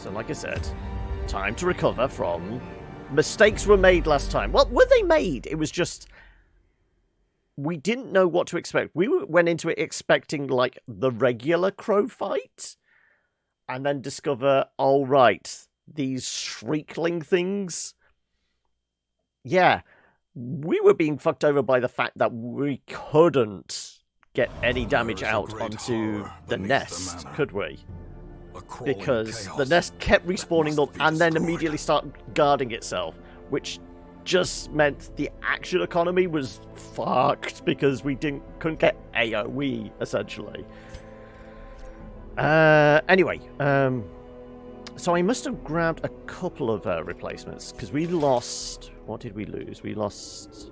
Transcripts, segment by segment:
So, like I said, time to recover from... Mistakes were made last time. Well, were they made? It was just... We didn't know what to expect. We went into it expecting, like, the regular crow fight. And then discover, oh, right, these shriekling things. Yeah, we were being fucked over by the fact that we couldn't get any damage out onto the nest, could we? Because the nest kept respawning them and then immediately started guarding itself, which just meant the action economy was fucked because we couldn't get AoE, essentially. Anyway, so I must have grabbed a couple of replacements, because we lost... What did we lose? We lost...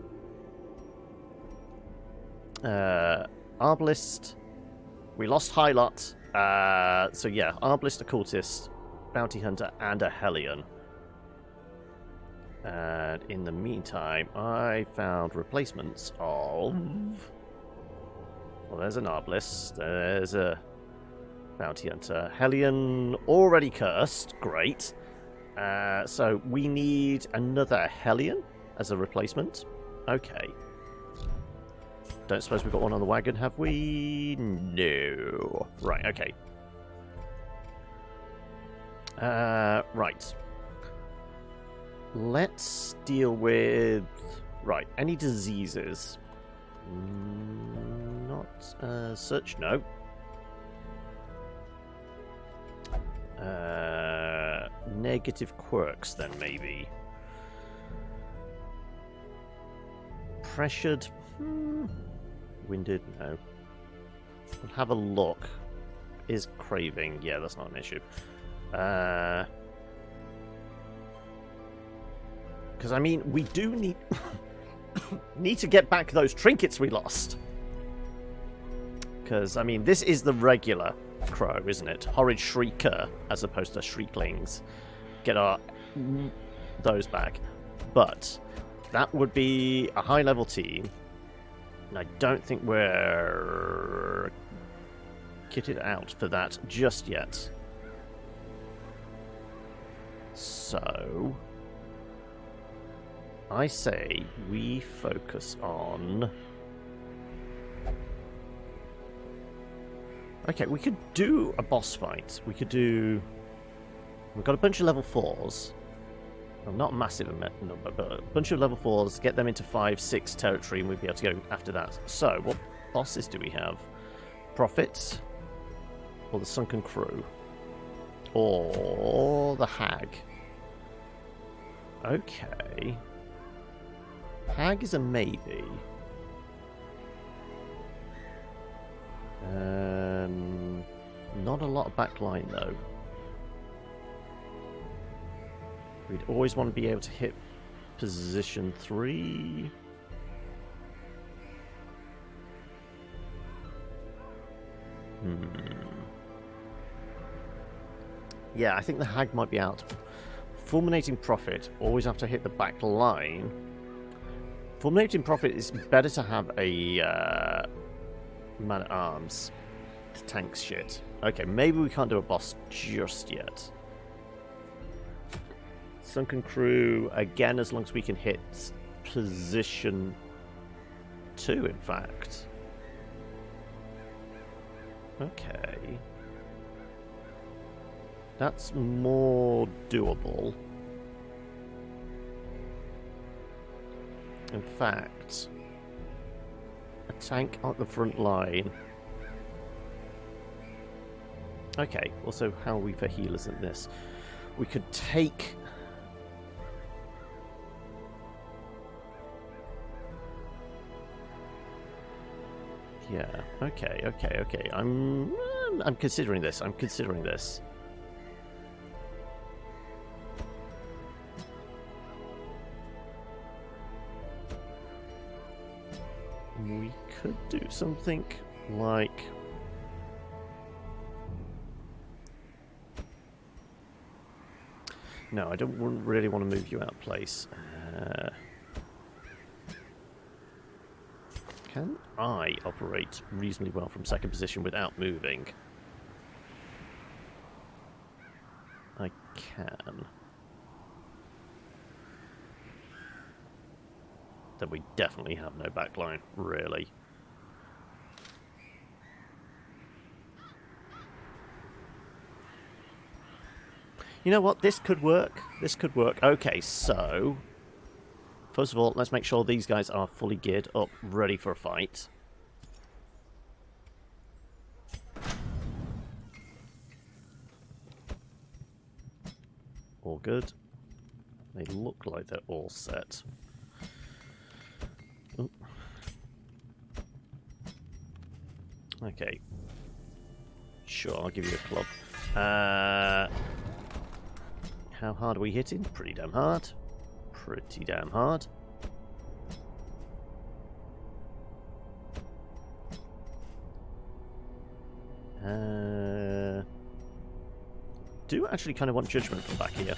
Arbalist. We lost Hylot. So yeah, Arbalist, Occultist, Bounty Hunter, and a Hellion. And in the meantime, I found replacements of... Well, there's an Arbalist. There's a Bounty Hunter. Hellion already cursed. Great. So we need another Hellion as a replacement. Okay. Don't suppose we've got one on the wagon, have we? No. Right, okay. Right. Let's deal with... Right, any diseases? Not such, no. Negative quirks, then, maybe. Pressured? Winded? No. We'll have a look. Is craving? Yeah, that's not an issue. Because, I mean, we do need... need to get back those trinkets we lost. Because, I mean, this is the regular crow, isn't it? Horrid Shrieker, as opposed to Shrieklings. Get those back. But that would be a high-level team. And I don't think we're kitted out for that just yet. So... I say we focus on... Okay, we could do a boss fight. We could do... We've got a bunch of level 4s. Well, not a massive number, but a bunch of level 4s. Get them into 5, 6 territory, and we'll be able to go after that. So, what bosses do we have? Prophets? Or the Sunken Crew? Or the Hag? Okay. Hag is a maybe. Not a lot of backline though. We'd always want to be able to hit position 3. Yeah, I think the Hag might be out. Fulminating Prophet, always have to hit the back line. Fulminating Prophet is better to have a man-at-arms to tank shit. Okay, maybe we can't do a boss just yet. Sunken Crew, again, as long as we can hit position 2, in fact. Okay. That's more doable. In fact, a tank on the front line. Okay, also, how are we for healers in this? We could take... Yeah, okay. I'm considering this. We could do something like... No, I don't really want to move you out of place. Can I operate reasonably well from second position without moving? I can. Then we definitely have no backline, really. You know what? This could work. This could work. Okay, so... First of all, let's make sure these guys are fully geared up, ready for a fight. All good. They look like they're all set. Ooh. Okay. Sure, I'll give you a club. How hard are we hitting? Pretty damn hard. Pretty damn hard. Do actually kind of want judgment from back here.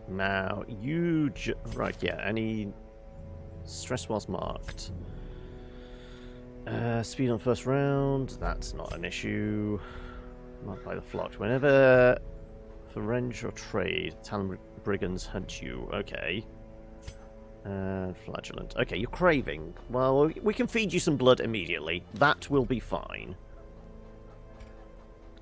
Now, you... Right, yeah, any... Stress was marked. Speed on first round, that's not an issue. Marked by the flocked. Whenever for revenge or trade, Talon brigands hunt you. Okay. Flagellant. Okay, you're craving. Well, we can feed you some blood immediately. That will be fine.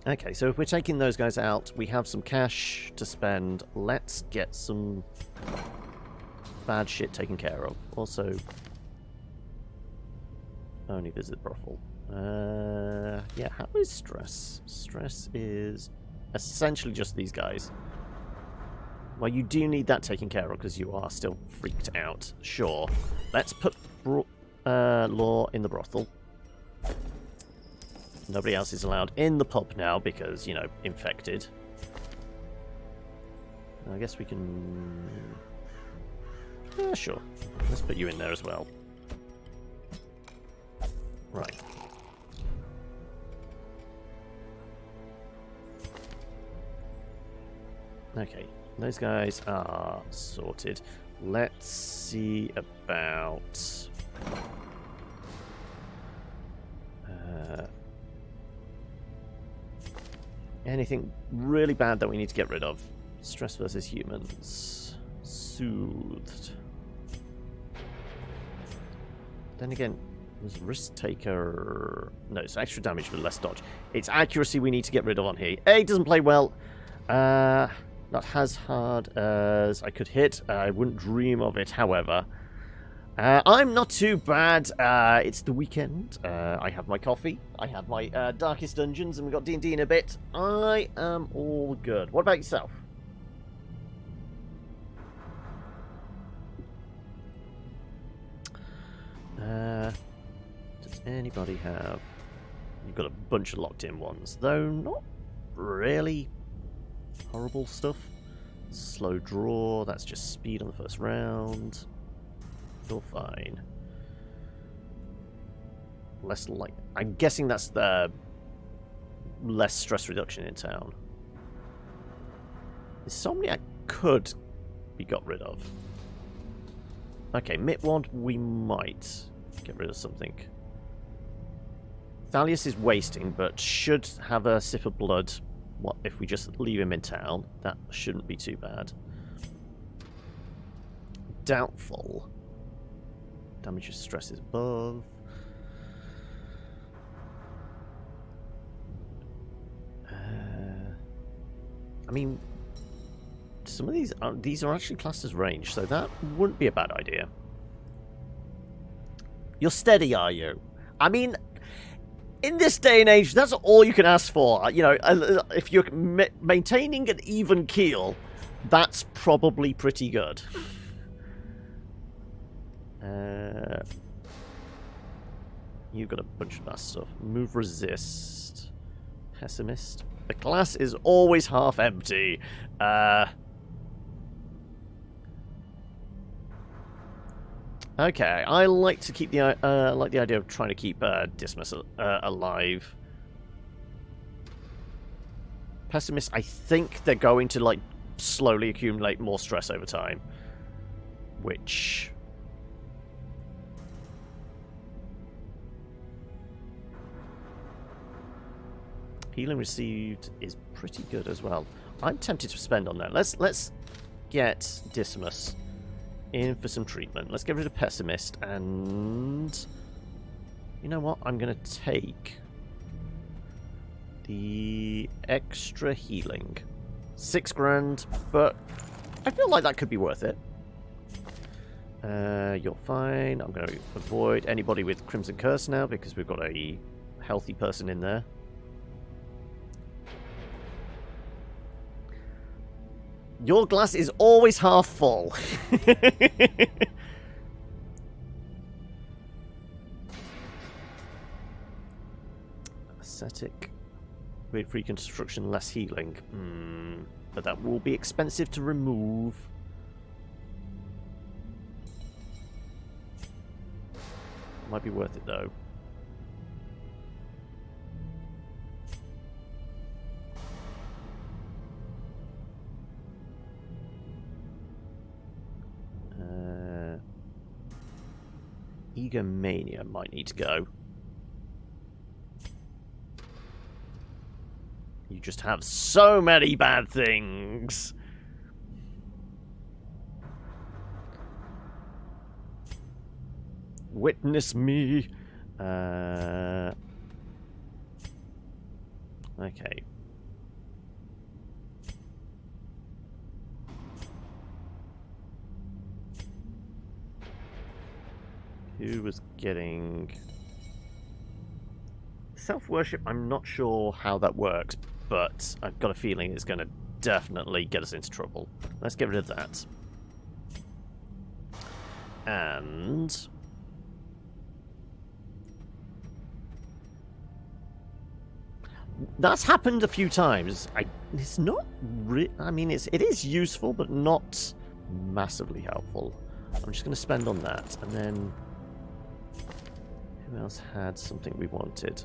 Okay, so if we're taking those guys out, we have some cash to spend. Let's get some bad shit taken care of. Also, only visit brothel. Yeah, how is stress? Stress is essentially just these guys. Well, you do need that taken care of because you are still freaked out. Sure. Let's put law in the brothel. Nobody else is allowed in the pub now because, you know, infected. I guess we can... Yeah, sure. Let's put you in there as well. Right. Okay, those guys are sorted. Let's see about... anything really bad that we need to get rid of. Stress versus humans. Soothed. Then again, was risk taker... No, it's extra damage with less dodge. It's accuracy we need to get rid of on here. A doesn't play well. Not as hard as I could hit. I wouldn't dream of it, however. I'm not too bad. It's the weekend. I have my coffee. I have my Darkest Dungeons, and we've got D&D in a bit. I am all good. What about yourself? Does anybody have... You've got a bunch of locked-in ones, though not really horrible stuff. Slow draw, that's just speed on the first round. You're fine. Less like... I'm guessing that's the less stress reduction in town. Insomniac could be got rid of. Okay, Mitwad, we might get rid of something. Thalius is wasting, but should have a sip of blood. What if we just leave him in town? That shouldn't be too bad. Doubtful. Damage of stress is above. I mean, some of these are actually classed as range, so that wouldn't be a bad idea. You're steady, are you? I mean, in this day and age, that's all you can ask for. You know, if you're maintaining an even keel, that's probably pretty good. You've got a bunch of that stuff. Move, resist. Pessimist. The glass is always half empty. Okay, I like to keep the idea of trying to keep Dismas alive. Pessimist, I think they're going to, like, slowly accumulate more stress over time. Which... Healing received is pretty good as well. I'm tempted to spend on that. Let's get Dismas in for some treatment. Let's get rid of Pessimist, and you know what? I'm going to take the extra healing. 6 grand, but I feel like that could be worth it. You're fine. I'm going to avoid anybody with Crimson Curse now because we've got a healthy person in there. Your glass is always half full. Ascetic. With reconstruction, less healing. But that will be expensive to remove. Might be worth it though. Egomania might need to go. You just have so many bad things. Witness me. Okay. Who was getting... Self-worship, I'm not sure how that works, but I've got a feeling it's going to definitely get us into trouble. Let's get rid of that. And... that's happened a few times. It's not... I mean, it is useful, but not massively helpful. I'm just going to spend on that, and then... who else had something we wanted?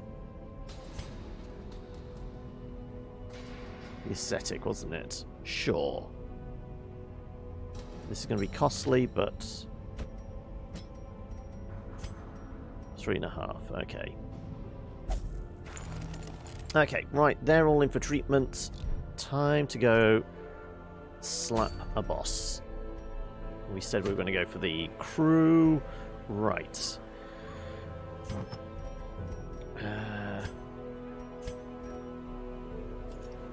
The Ascetic, wasn't it? Sure. This is going to be costly, but... 3.5, okay. Okay, right, they're all in for treatment. Time to go slap a boss. We said we were going to go for the crew. Right.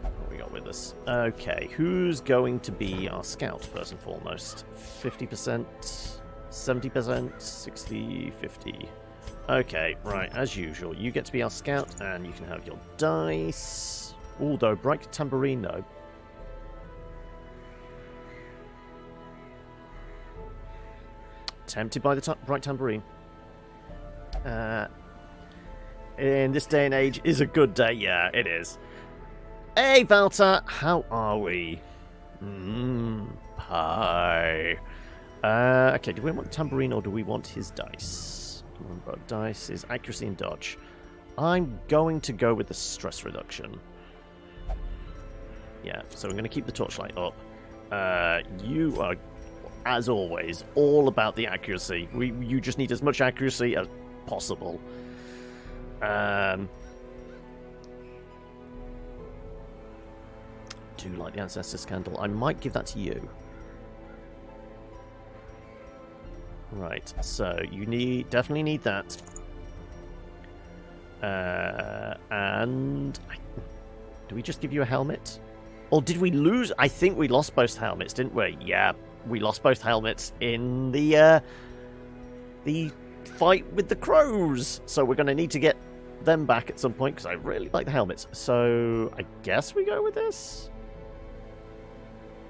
What we got with us? Okay, who's going to be our scout first and foremost? 50%? 70%? 60? 50? Okay, right, as usual, you get to be our scout, and you can have your dice. Although, bright tambourine, though. Tempted by the bright tambourine. In this day and age, is a good day. Yeah, it is. Hey, Valta, how are we? Hi. Okay, do we want tambourine or do we want his dice? Remember, dice is accuracy and dodge. I'm going to go with the stress reduction. Yeah, so I'm going to keep the torchlight up. You are, as always, all about the accuracy. You just need as much accuracy as possible. Do like the Ancestor Scandal. I might give that to you. Right, so you definitely need that. And do we just give you a helmet? Or did we lose? I think we lost both helmets, didn't we? Yeah, we lost both helmets in the fight with the crows. So we're going to need to get them back at some point because I really like the helmets. So I guess we go with this.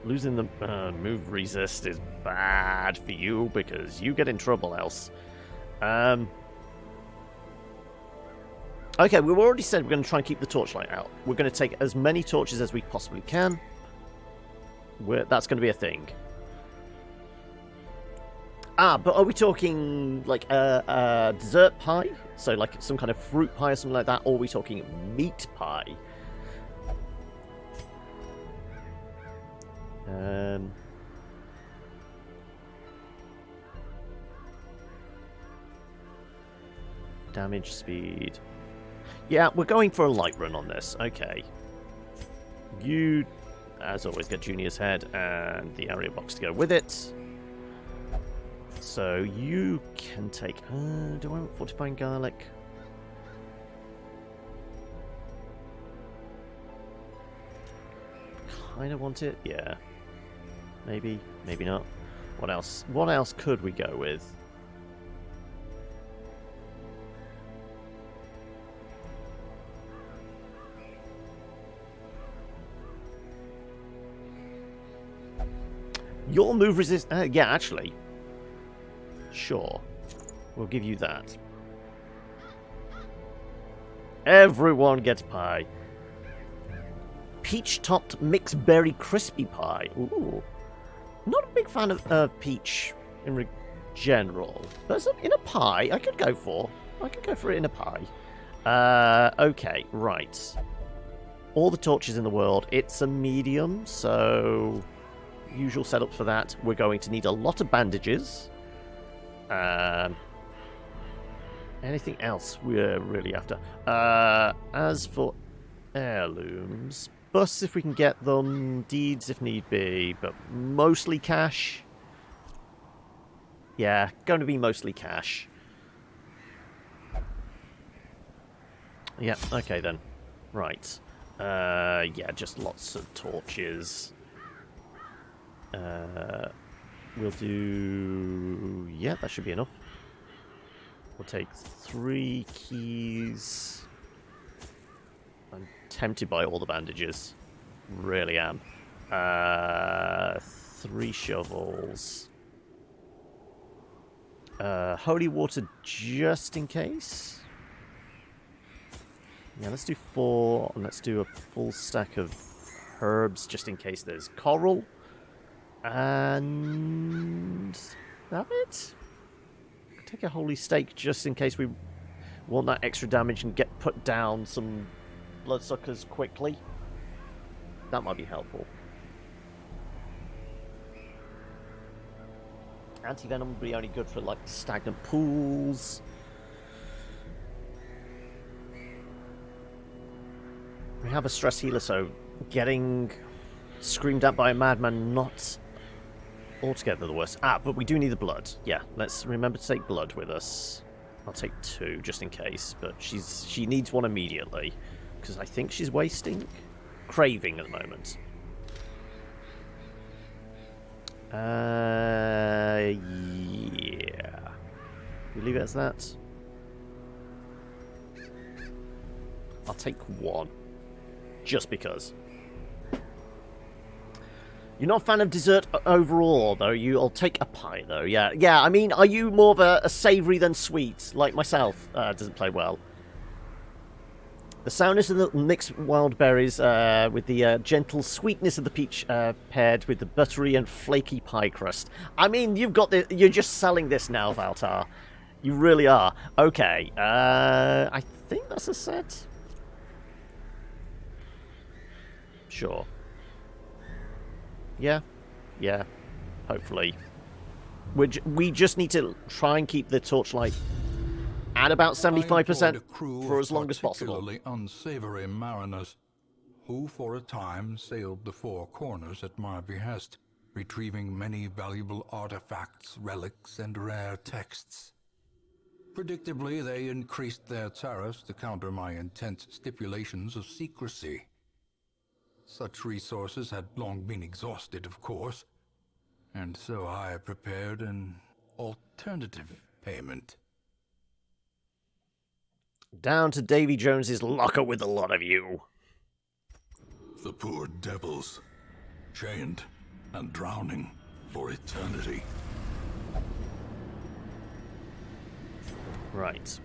Losing the move resist is bad for you because you get in trouble else. Okay, we've already said we're going to try and keep the torchlight out. We're going to take as many torches as we possibly can. That's going to be a thing. But are we talking like a dessert pie? So like some kind of fruit pie or something like that? Or are we talking meat pie? Damage speed. Yeah, we're going for a light run on this. Okay. You, as always, get Junior's head and the area box to go with it. So you can take... do I want fortifying garlic? Kind of want it, yeah. Maybe, maybe not. What else? What else could we go with? Your move resist... yeah, actually. Sure. We'll give you that. Everyone gets pie. Peach-topped mixed berry crispy pie. Ooh. Not a big fan of peach in general. But in a pie, I could go for. I could go for it in a pie. Okay, right. All the torches in the world. It's a medium, so... Usual setup for that. We're going to need a lot of bandages. Anything else we're really after? As for heirlooms, busts if we can get them, deeds if need be, but mostly cash. Yeah, going to be mostly cash. Yeah, okay then. Right. Yeah, just lots of torches. We'll do... Yeah, that should be enough. We'll take 3 keys. I'm tempted by all the bandages. Really am. 3 shovels. Holy water just in case. Yeah, let's do 4. And let's do a full stack of herbs just in case there's coral. And... that it? Take a holy stake just in case we want that extra damage and get put down some bloodsuckers quickly. That might be helpful. Anti-venom would be only good for like stagnant pools. We have a stress healer, so getting screamed at by a madman not altogether the worst. But we do need the blood. Yeah, let's remember to take blood with us. I'll take 2 just in case, but she needs 1 immediately because I think she's wasting, craving at the moment. Yeah. We leave it as that. I'll take 1, just because. You're not a fan of dessert overall, though. I'll take a pie, though. Yeah, yeah. I mean, are you more of a savoury than sweet, like myself? Doesn't play well. The sourness of the mixed wild berries with the gentle sweetness of the peach paired with the buttery and flaky pie crust. I mean, you've got the. You're just selling this now, Valtar. You really are. Okay. I think that's a set. Sure. Yeah, yeah, hopefully. We just need to try and keep the torchlight at about 75% for as long as possible. Particularly unsavory mariners, who for a time sailed the 4 corners at my behest, retrieving many valuable artifacts, relics, and rare texts. Predictably, they increased their tariffs to counter my intense stipulations of secrecy. Such resources had long been exhausted, of course, and so I prepared an alternative payment. Down to Davy Jones's locker with a lot of you. The poor devils, chained and drowning for eternity. Right.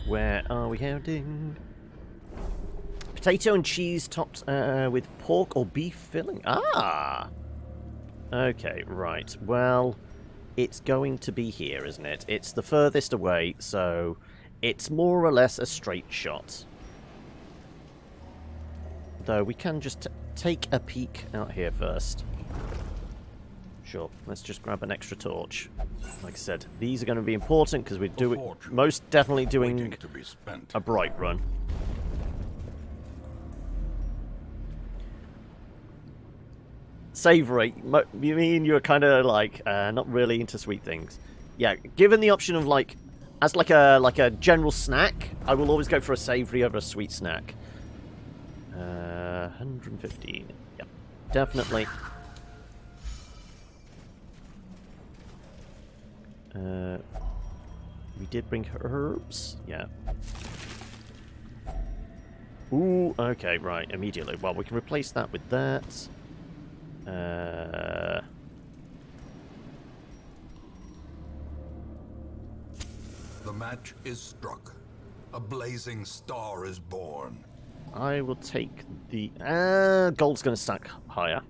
Where are we heading? Potato and cheese topped with pork or beef filling. Ah! Okay, right. Well, it's going to be here, isn't it? It's the furthest away, so it's more or less a straight shot. Though we can just take a peek out here first. Sure, let's just grab an extra torch. Like I said, these are going to be important because we're most definitely doing a bright run. Savoury. You mean you're kind of like not really into sweet things? Yeah, given the option of like as like a general snack, I will always go for a savoury over a sweet snack. 115. Yep, definitely. We did bring herbs. Yeah. Ooh, okay, right, immediately. Well, we can replace that with that. The match is struck. A blazing star is born. I will take the... gold's going to stack higher.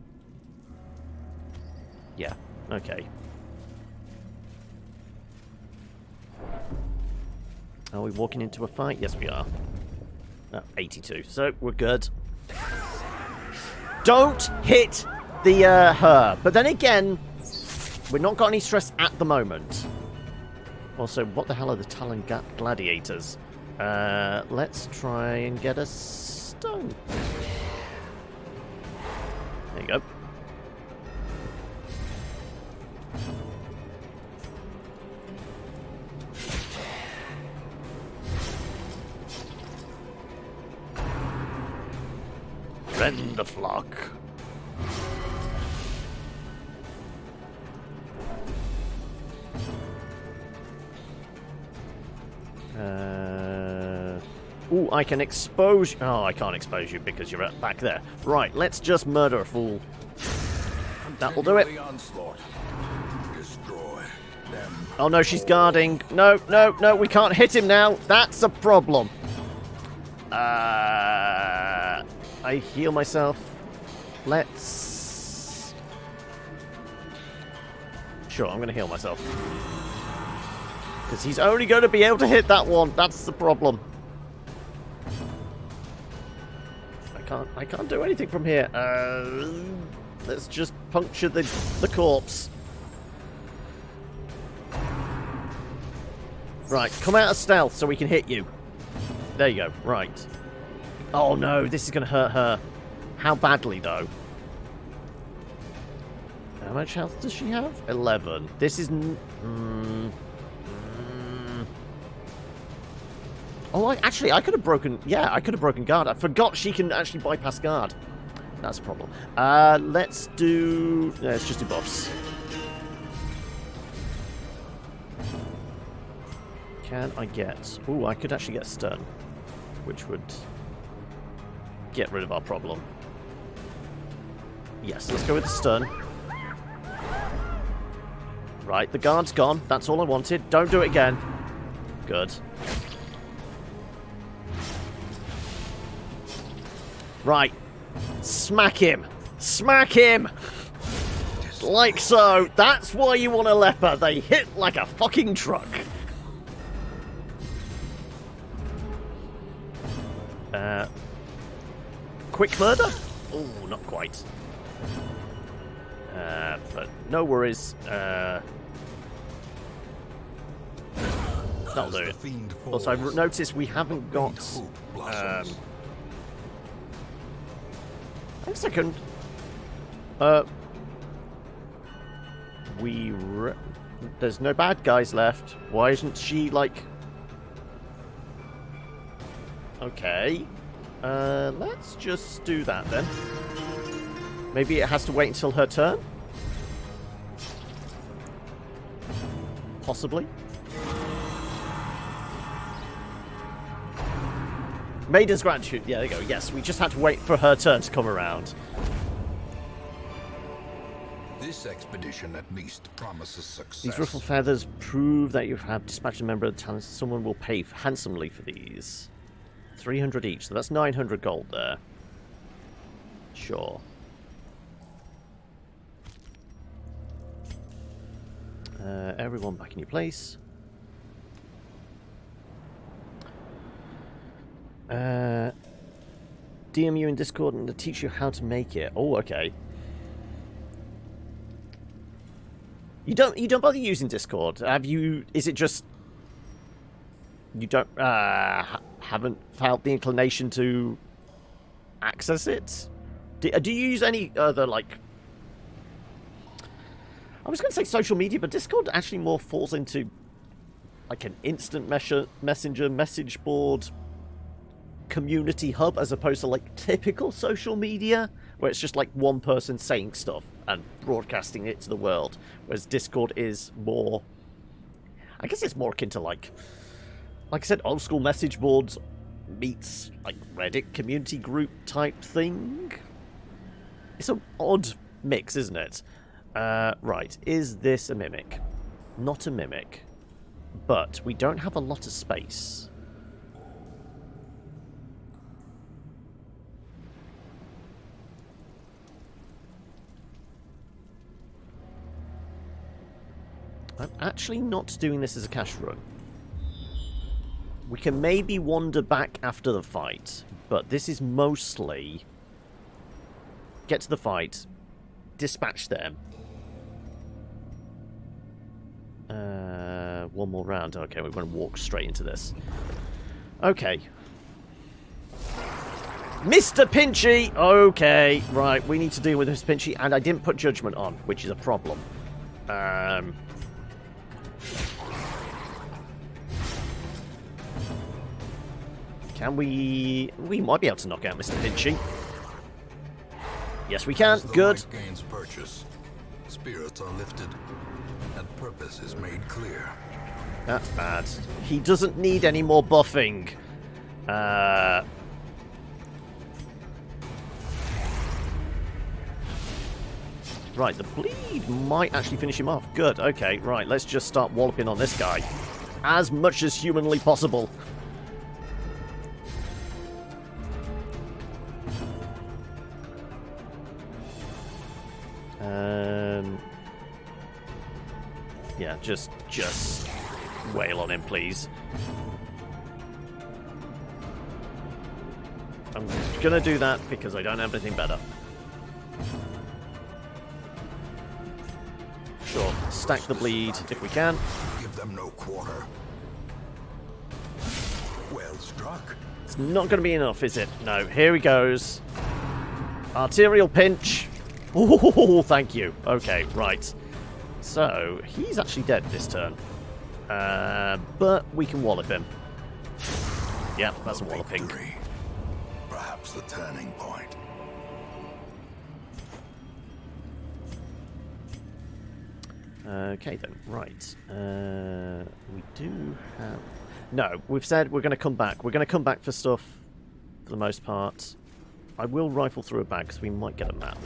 Yeah, okay. Are we walking into a fight? Yes, we are. 82, so we're good. Don't hit the her. But then again, we're not got any stress at the moment. Also, what the hell are the Talon Gladiators? Let's try and get a stone. There you go. Rend the flock. Ooh, I can expose... Oh, I can't expose you because you're back there. Right, let's just murder a fool. That'll do it. Oh no, she's guarding. No, no, no, we can't hit him now. That's a problem. I heal myself. Let's... Sure, I'm going to heal myself. Because he's only going to be able to hit that one. That's the problem. I can't do anything from here. Let's just puncture the corpse. Right, come out of stealth so we can hit you. There you go. Right. Oh no, this is going to hurt her. How badly, though? How much health does she have? 11. This is... Oh, actually, I could have broken... Yeah, I could have broken guard. I forgot she can actually bypass guard. That's a problem. Let's do... Let's just do buffs. Can I get... Ooh, I could actually get stun, which would get rid of our problem. Yes, let's go with the stun. Right, the guard's gone. That's all I wanted. Don't do it again. Good. Right. Smack him. Smack him! Like so. That's why you want a leper. They hit like a fucking truck. Quick murder? Oh, not quite. But no worries. That'll do it. Also, I've noticed we haven't got... Hang on a second. There's no bad guys left. Why isn't she, like... Okay. Let's just do that, then. Maybe it has to wait until her turn? Possibly. Maiden's gratitude. Yeah, there you go. Yes, we just had to wait for her turn to come around. This expedition at least promises success. These ruffled feathers prove that you have dispatched a member of the talent. Someone will pay handsomely for these. 300 each, so that's 900 gold there. Sure. Everyone back in your place. DM you in Discord and to teach you how to make it. Oh, okay. You don't bother using Discord. Have you? Is it just you don't haven't felt the inclination to access it? Do you use any other, like, I was going to say social media, but Discord actually more falls into like an instant messenger message board community hub as opposed to like typical social media where it's just like one person saying stuff and broadcasting it to the world, whereas Discord is more, I guess it's more akin to like I said, old school message boards meets like Reddit community group type thing. It's an odd mix, isn't it? Right, is this a mimic? Not a mimic, but we don't have a lot of space. I'm actually not doing this as a cash run. We can maybe wander back after the fight, but this is mostly get to the fight, dispatch them. One more round. Okay, we're going to walk straight into this. Okay. Mr. Pinchy! Okay, right, we need to deal with Mr. Pinchy, and I didn't put Judgment on, which is a problem. Can we... We might be able to knock out Mr. Pinchy. Yes, we can. Good. As the light gains purchase, spirits are lifted, and purpose is made clear. That's bad. He doesn't need any more buffing. Right, the bleed might actually finish him off. Good, okay, right, let's just start walloping on this guy. As much as humanly possible. Yeah, just wail on him, please. I'm gonna do that because I don't have anything better. Sure, stack the bleed if we can. Give them no quarter. Well struck. It's not going to be enough, is it? No, here he goes. Arterial pinch. Oh, thank you. Okay, right. So, he's actually dead this turn. But we can wallop him. Yep, that's a walloping. Victory. Perhaps the turning point. Okay then, right. We do have... No, we've said we're going to come back. We're going to come back for stuff, for the most part. I will rifle through a bag, because we might get a map.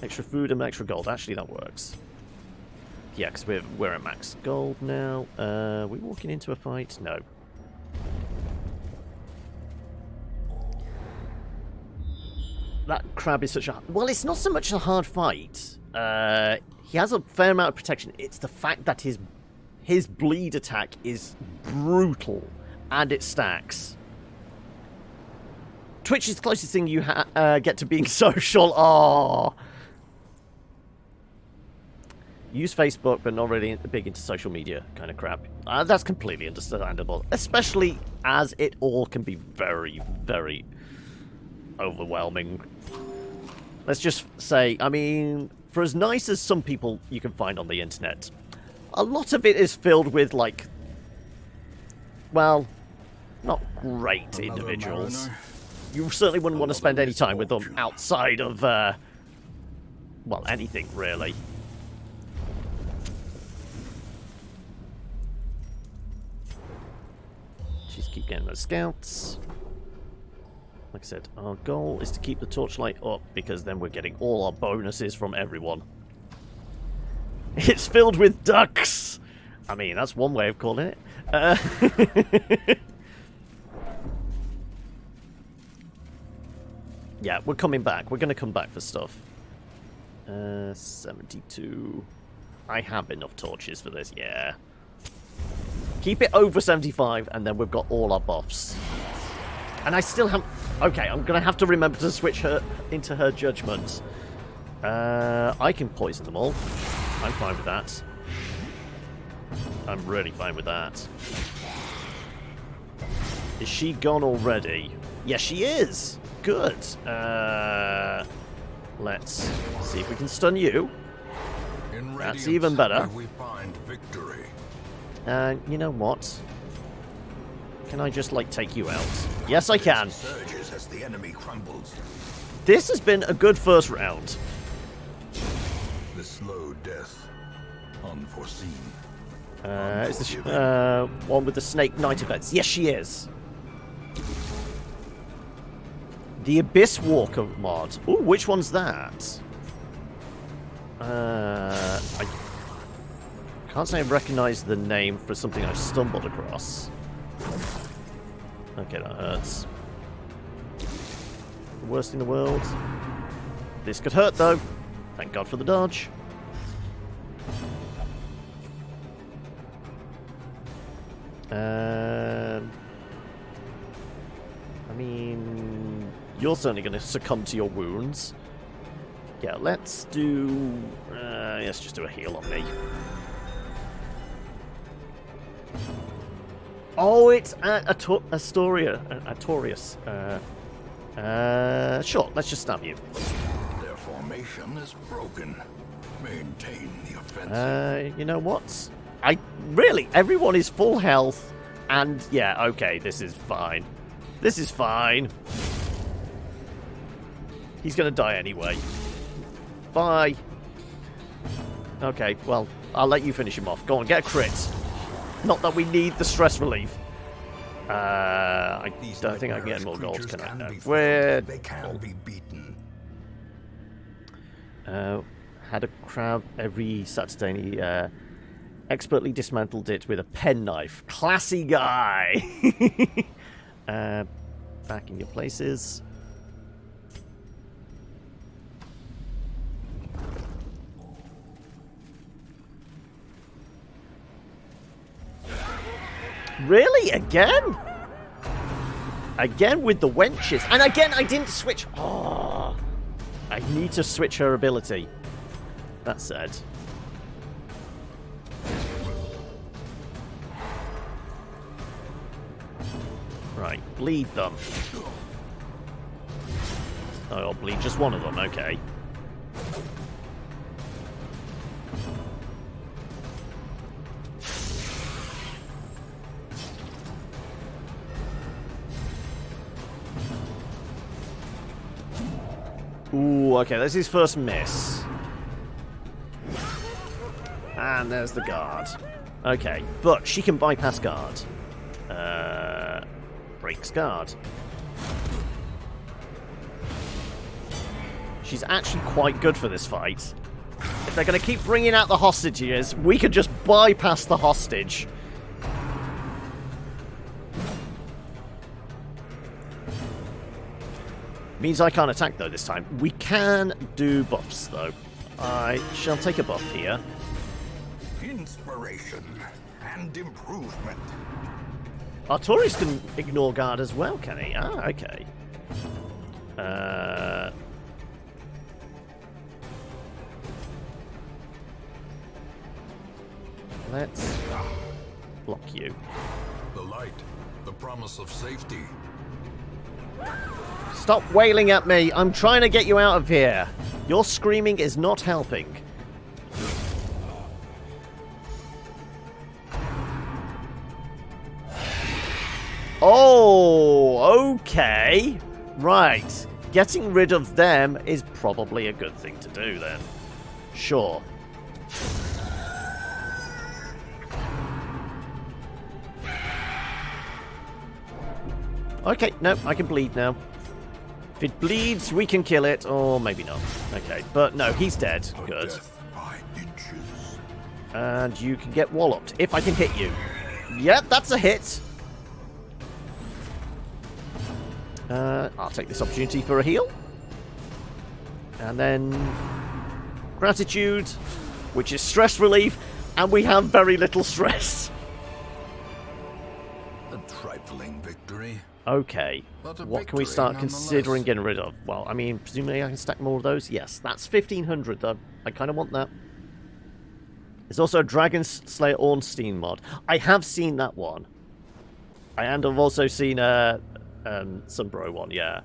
Extra food and extra gold. Actually, that works. Yeah, because we're at max gold now. We're walking into a fight? No. That crab is such a... Well, it's not so much a hard fight. He has a fair amount of protection. It's the fact that his bleed attack is brutal, and it stacks. Twitch is the closest thing you get to being social. Oh. Use Facebook, but not really big into social media kind of crap. That's completely understandable, especially as it all can be very, very overwhelming. Let's just say, I mean, for as nice as some people you can find on the internet, a lot of it is filled with, like, well, not great individuals. Mariner. You certainly wouldn't want to spend any time with them outside of, well, anything, really. Just keep getting those scouts. Like I said, our goal is to keep the torchlight up, because then we're getting all our bonuses from everyone. It's filled with ducks! I mean, that's one way of calling it. Yeah, we're coming back. We're going to come back for stuff. 72. I have enough torches for this, yeah. Keep it over 75, and then we've got all our buffs. And I still have... Okay, I'm going to have to remember to switch her into her judgment. I can poison them all. I'm fine with that. I'm really fine with that. Is she gone already? Yes, she is! Good. Let's see if we can stun you. That's even better. We find victory. You know what? Can I just, like, take you out? Yes, I can. Surges as the enemy crumbles. This has been a good first round. The slow death. Unforeseen. Is this one with the snake knight effects? Yes, she is. The Abyss Walker mod. Ooh, which one's that? I can't say I recognise the name for something I've stumbled across. Okay, that hurts. The worst in the world. This could hurt, though. Thank God for the dodge. I mean, you're certainly going to succumb to your wounds. Yeah, let's do... let's just do a heal on me. Oh, it's Astoria. Artorius. Sure, let's just stab you. Their formation is broken. Maintain the offensive. You know what? Everyone is full health, and yeah, okay, this is fine. This is fine. He's gonna die anyway. Bye. Okay, well, I'll let you finish him off. Go on, get a crit. Not that we need the stress relief. I don't think I can get more gold, can I? No. Where? They can be beaten. Had a crowd every Saturday, and he expertly dismantled it with a penknife. Classy guy. Back in your places. Really? Again? Again with the wenches. And again, I didn't switch. Oh, I need to switch her ability. That said. Right, bleed them. Oh, I'll bleed just one of them, okay. Ooh, okay, that's his first miss. And there's the guard. Okay, but she can bypass guard. Breaks guard. She's actually quite good for this fight. If they're going to keep bringing out the hostages, we could just bypass the hostage. Means I can't attack, though, this time. We can do buffs, though. I shall take a buff here. Inspiration and improvement. Artorius can ignore guard as well, can he? Ah, okay. Let's block you. The light, the promise of safety. Stop wailing at me! I'm trying to get you out of here! Your screaming is not helping. Oh, okay. Right. Getting rid of them is probably a good thing to do then. Sure. Okay, no, I can bleed now. If it bleeds, we can kill it, or maybe not. Okay, but no, he's dead. Good. And you can get walloped, if I can hit you. Yep, that's a hit. I'll take this opportunity for a heal. And then gratitude, which is stress relief, and we have very little stress. A trifling victory, Okay. But a What can we victory start nonetheless. considering getting rid of? Well, I mean, presumably I can stack more of those. Yes, that's 1,500, though. I kind of want that. There's also a Dragon Slayer Ornstein mod. I have seen that one. And I've also seen some bro one, yeah.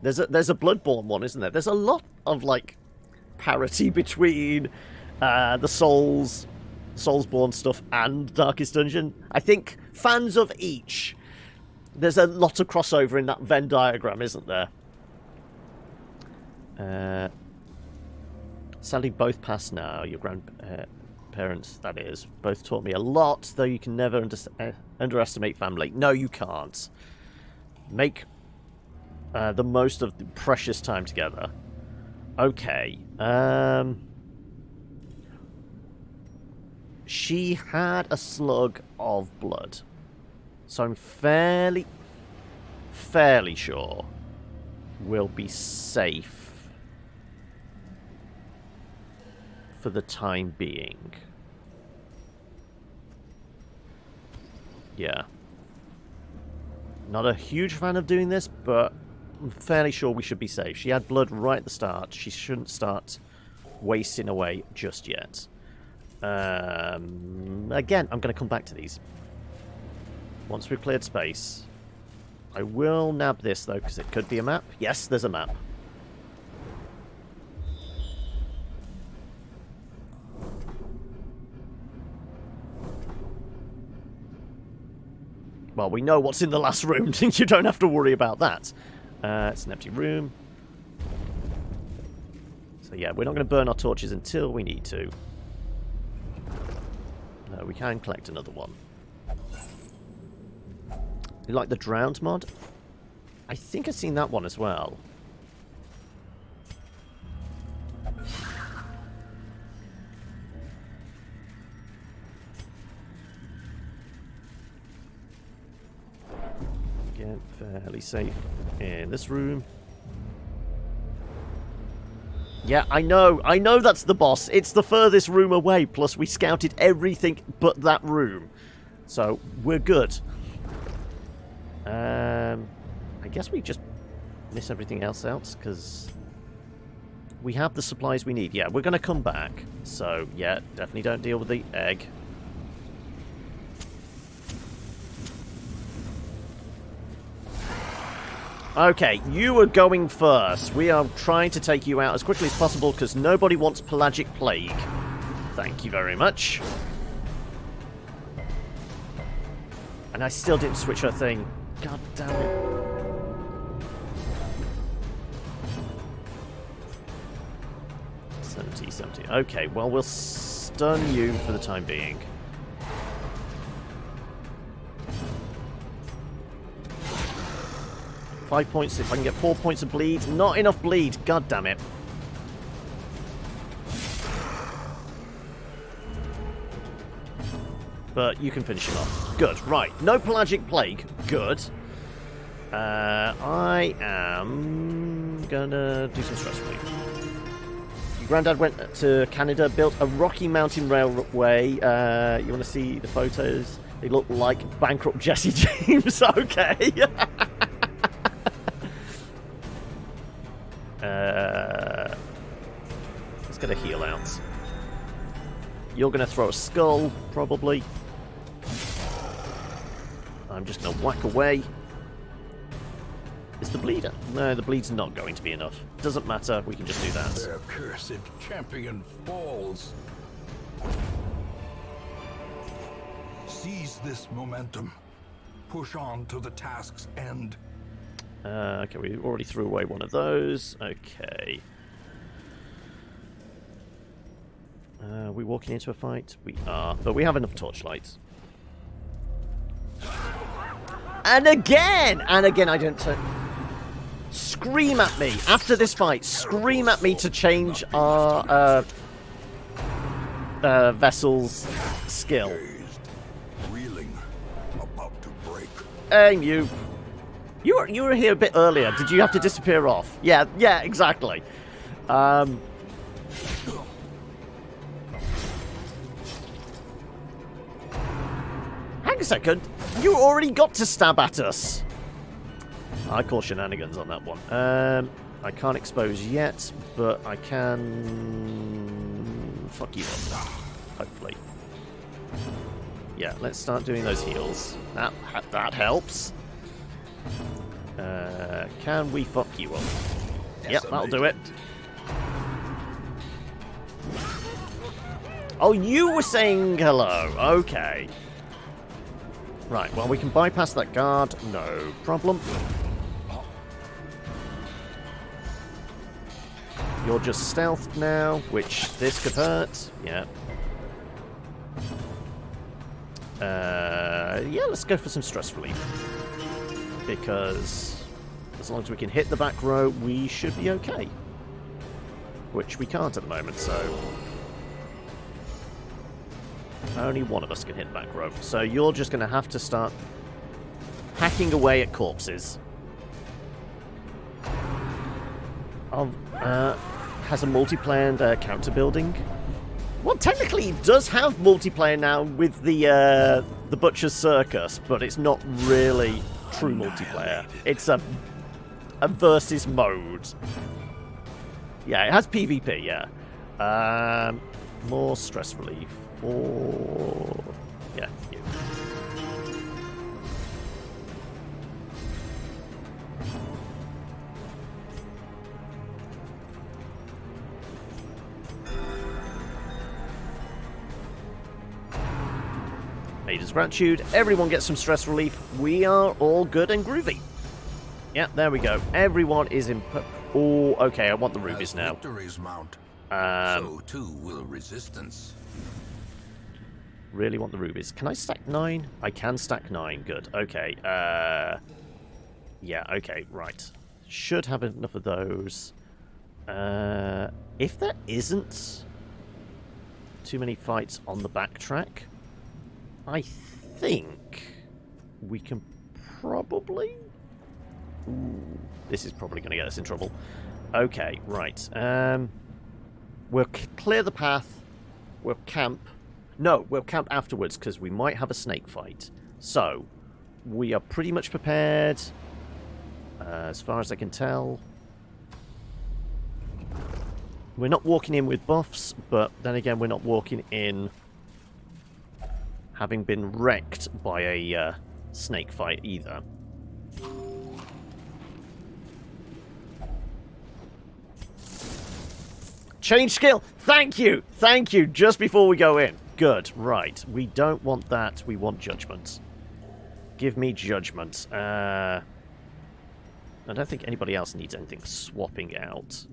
There's a Bloodborne one, isn't there? There's a lot of, like, parity between the Soulsborne stuff and Darkest Dungeon. I think fans of each, there's a lot of crossover in that Venn diagram, isn't there? Sadly, both passed now. Your grandparents, that is, both taught me a lot, though you can never underestimate family. No, you can't. Make the most of the precious time together. Okay. She had a slug of blood. So I'm fairly sure we'll be safe for the time being. Yeah. Not a huge fan of doing this, but I'm fairly sure we should be safe. She had blood right at the start. She shouldn't start wasting away just yet. Again, I'm going to come back to these. Once we've cleared space. I will nab this, though, because it could be a map. Yes, there's a map. Well, we know what's in the last room. You don't have to worry about that. It's an empty room. So yeah, we're not going to burn our torches until we need to. No, we can collect another one. You like the Drowned mod? I think I've seen that one as well. Again, fairly safe in this room. Yeah, I know that's the boss. It's the furthest room away, plus we scouted everything but that room. So, we're good. I guess we just miss everything else because we have the supplies we need. Yeah, we're going to come back. So, yeah, definitely don't deal with the egg. Okay, you are going first. We are trying to take you out as quickly as possible because nobody wants pelagic plague. Thank you very much. And I still didn't switch her thing. God damn it. $70. Okay, well, we'll stun you for the time being. Five points if I can get 4 points of bleed. Not enough bleed. God damn it. But you can finish him off. Good. Right. No pelagic plague. Good. I am gonna do some stress relief. Your granddad went to Canada, built a Rocky Mountain Railway. You want to see the photos? They look like bankrupt Jesse James. Okay. Let's get a heal out. You're going to throw a skull, probably. I'm just going to whack away. Is the bleeder? No, the bleed's not going to be enough. Doesn't matter, we can just do that. Their cursed champion falls. Seize this momentum. Push on to the task's end. Okay, we already threw away one of those. Okay. Are we walking into a fight? We are, but we have enough torchlights. And again! And again, I don't... Scream at me! After this fight, scream at me to change our vessel's skill. Reeling, about to break. Aim you. You were here a bit earlier. Did you have to disappear off? Yeah, exactly. a second. You already got to stab at us. I call shenanigans on that one. I can't expose yet, but I can fuck you up. Hopefully. Yeah, let's start doing those heals. That helps. Can we fuck you up? Yep, that'll do it. Oh, you were saying hello. Okay. Right, well, we can bypass that guard. No problem. You're just stealthed now, which this could hurt. Yeah. Yeah, let's go for some stress relief. Because as long as we can hit the back row, we should be okay. Which we can't at the moment, so... Only one of us can hit the back row. So you're just going to have to start hacking away at corpses. Has a multiplayer and counter building. Well, technically it does have multiplayer now with the Butcher's Circus, but it's not really true multiplayer. It's a versus mode. Yeah, it has PvP, yeah. More stress relief. Or... yeah, you. Maiden's gratitude. Everyone gets some stress relief. We are all good and groovy. Yeah, there we go. Everyone is in... oh, okay, I want the rubies now. Victories mount, so too will resistance. Really want the rubies. Can I stack 9? I can stack 9. Good. Okay. Yeah, okay, right. Should have enough of those. If there isn't too many fights on the backtrack, I think we can probably... ooh, this is probably going to get us in trouble. Okay, right. We'll clear the path. We'll camp. No, we'll camp afterwards because we might have a snake fight. So, we are pretty much prepared, as far as I can tell. We're not walking in with buffs, but then again, we're not walking in having been wrecked by a snake fight either. Change skill! Thank you! Thank you! Just before we go in. Good, right. We don't want that. We want judgment. Give me judgment. I don't think anybody else needs anything swapping out.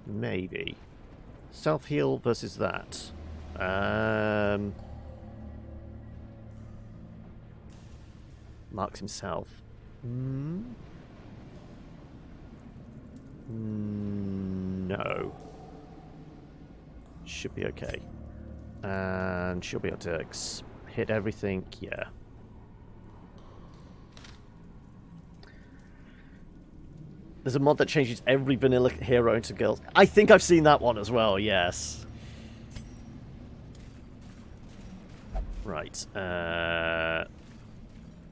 Maybe. Self-heal versus that. Marks himself. No. Should be okay. And she'll be able to hit everything. Yeah. There's a mod that changes every vanilla hero into girls. I think I've seen that one as well, yes. Right. There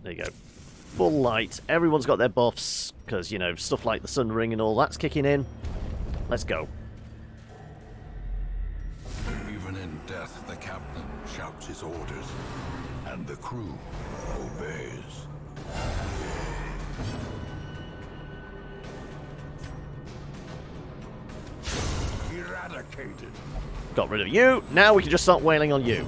you go. Full light. Everyone's got their buffs, because, you know, stuff like the Sun Ring and all that's kicking in. Let's go. Even in death, the captain shouts his orders, and the crew obeys. Eradicated. Got rid of you. Now we can just start wailing on you.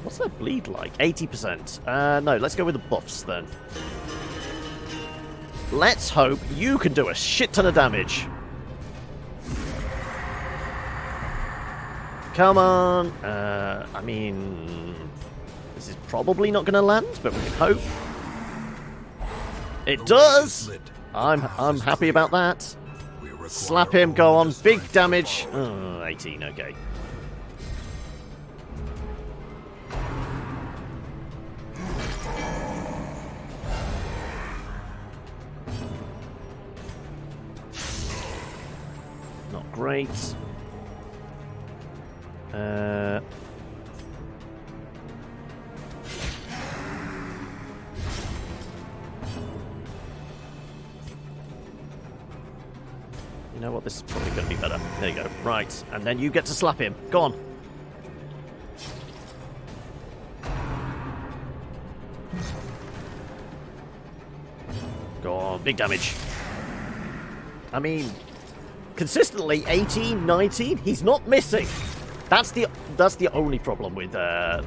What's their bleed like? 80%. No, let's go with the buffs then. Let's hope you can do a shit ton of damage. Come on. I mean, this is probably not going to land, but we can hope. It does. I'm happy about that. Slap him, go on. Big damage. 18, okay. great. You know what? This is probably going to be better. There you go. Right. And then you get to slap him. Go on. Go on. Big damage. I mean, consistently 18, 19. He's not missing. That's the only problem with the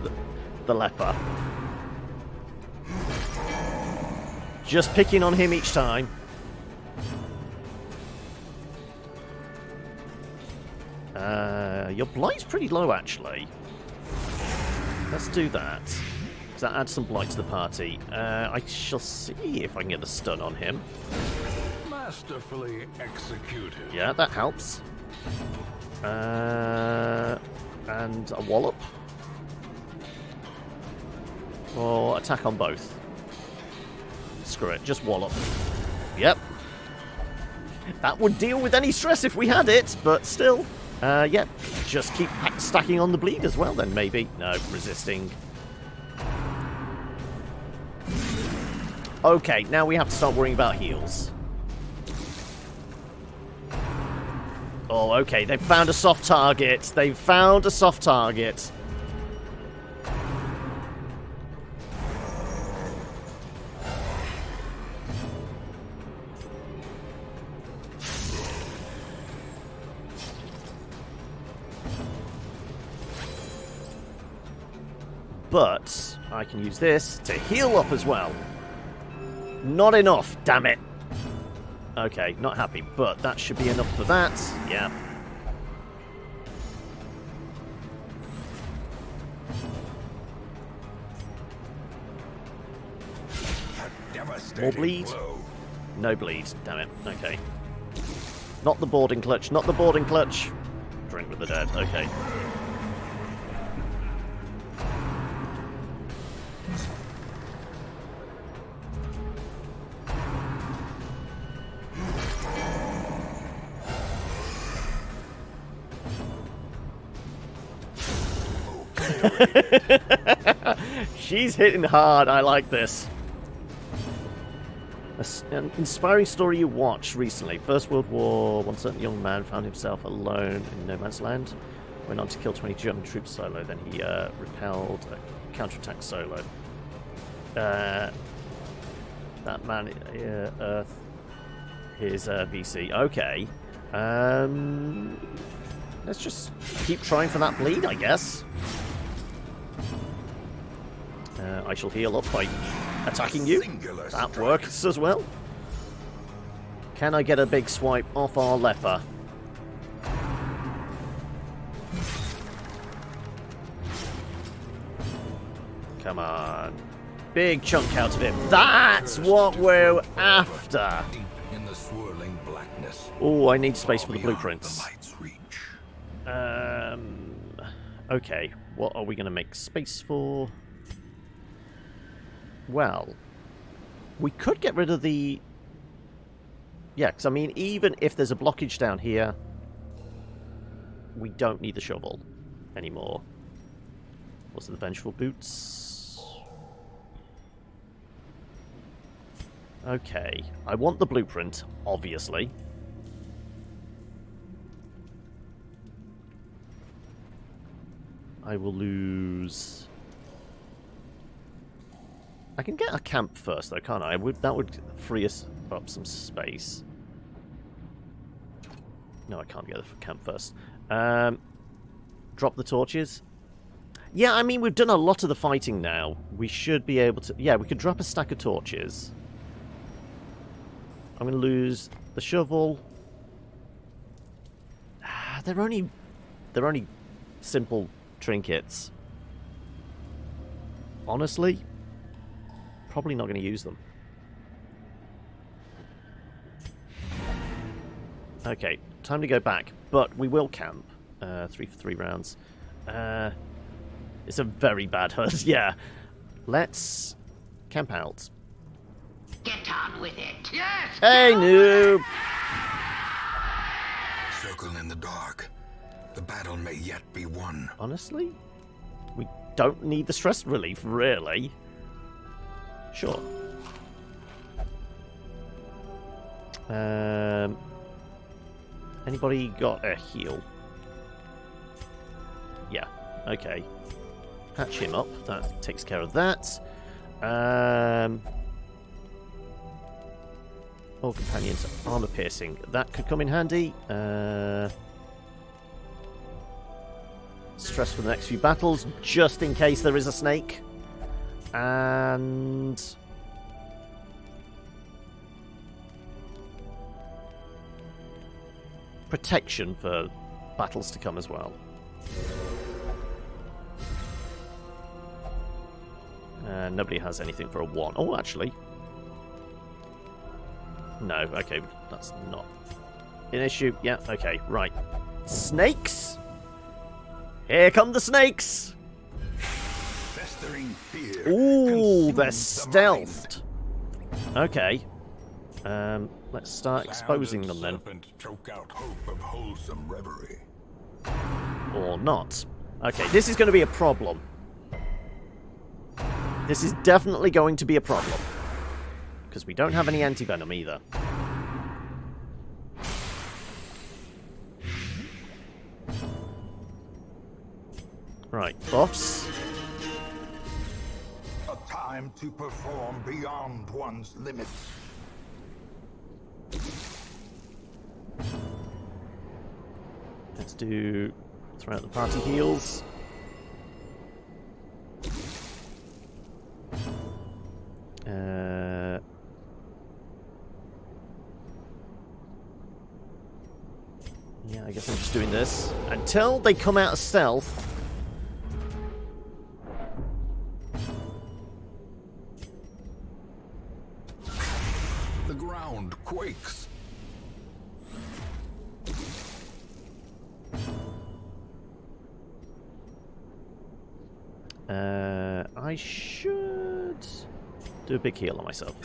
leper. Just picking on him each time. Your blight's pretty low, actually. Let's do that. Because that adds some blight to the party. I shall see if I can get the stun on him. Masterfully executed. Yeah, that helps. And a wallop. Or attack on both. Screw it, just wallop. Yep. That would deal with any stress if we had it, but still. Yeah, just keep stacking on the bleed as well then, maybe. No, resisting. Okay, now we have to start worrying about heals. Oh, okay, they've found a soft target. They've found a soft target. But I can use this to heal up as well. Not enough, damn it. Okay, not happy, but that should be enough for that. Yeah. More bleed? No bleed, damn it. Okay. Not the boarding clutch, not the boarding clutch. Drink with the dead, okay. She's hitting hard. I like this. An inspiring story you watched recently. First World War. One certain young man found himself alone in no man's land. Went on to kill 20 German troops solo. Then he repelled a counterattack solo. That man, Earth, his VC. Okay. Let's just keep trying for that bleed, I guess. I shall heal up by attacking you. That works as well. Can I get a big swipe off our leper? Come on. Big chunk out of him. That's what we're after. In the swirling blackness. Oh, I need space for the blueprints. Okay, what are we going to make space for? Well, we could get rid of the... Yeah, because I mean, even if there's a blockage down here, we don't need the shovel anymore. What's the vengeful boots? Okay, I want the blueprint, obviously. I will lose... I can get a camp first, though, can't I? That would free us up some space. No, I can't get the camp first. Drop the torches. Yeah, I mean, we've done a lot of the fighting now. We should be able to... Yeah, we could drop a stack of torches. I'm going to lose the shovel. They're only simple trinkets. Honestly... Probably not going to use them. Okay, time to go back. But we will camp. 3 for 3 rounds. It's a very bad HUD, yeah. Let's camp out. Get on with it. Yes! Hey, noob! circle in the dark. The battle may yet be won. Honestly, we don't need the stress relief, really. Sure. Anybody got a heal? Yeah, okay. Patch him up. That takes care of that. All companions, armor piercing. That could come in handy. Stress for the next few battles, just in case there is a snake. And protection for battles to come as well. Nobody has anything for a 1. Oh, actually. No, okay, that's not an issue. Yeah, okay, right. Snakes? Here come the snakes! Festering fear. Ooh, they're stealthed. Okay. Let's start exposing them then. Choke out hope of wholesome reverie. Or not. Okay, this is going to be a problem. This is definitely going to be a problem. Because we don't have any anti-venom either. Right, buffs. A time to perform beyond one's limits. Let's do throughout the party heals. Yeah, I guess I'm just doing this until they come out of stealth. The ground quakes. I should do a big heal on myself.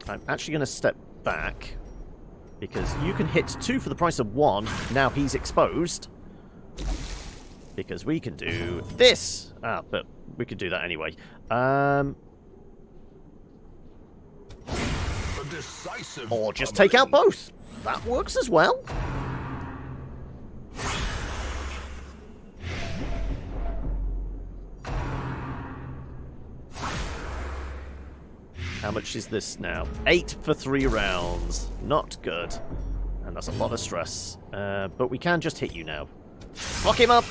I'm actually going to step back because you can hit 2 for the price of 1. Now he's exposed. Because we can do this. But we could do that anyway. Or just take out both. That works as well. How much is this now? 8 for 3 rounds. Not good. And that's a lot of stress. But we can just hit you now. Fuck him up!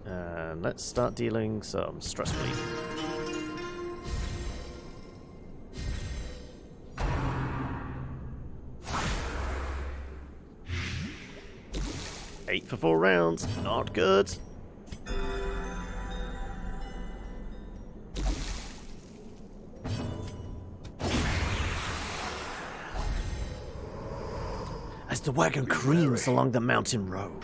And let's start dealing some stress relief. Eight for 4 rounds. Not good. As the wagon careens along the mountain road,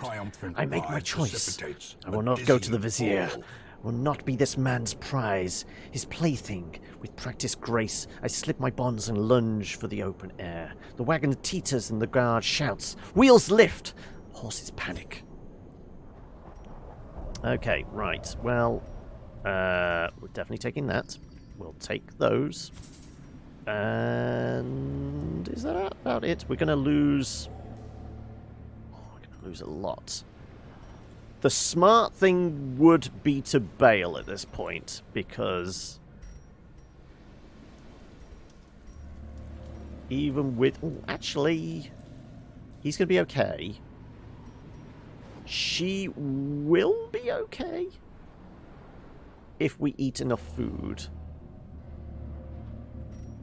I make my choice. I will not go to the vizier. I will not be this man's prize, his plaything. With practiced grace, I slip my bonds and lunge for the open air. The wagon teeters and the guard shouts. Wheels lift. Horses panic. Okay, right. Well, we're definitely taking that. We'll take those. And is that about it? We're going to lose... lose a lot. The smart thing would be to bail at this point, because even with... Ooh, actually, he's going to be okay. She will be okay if we eat enough food.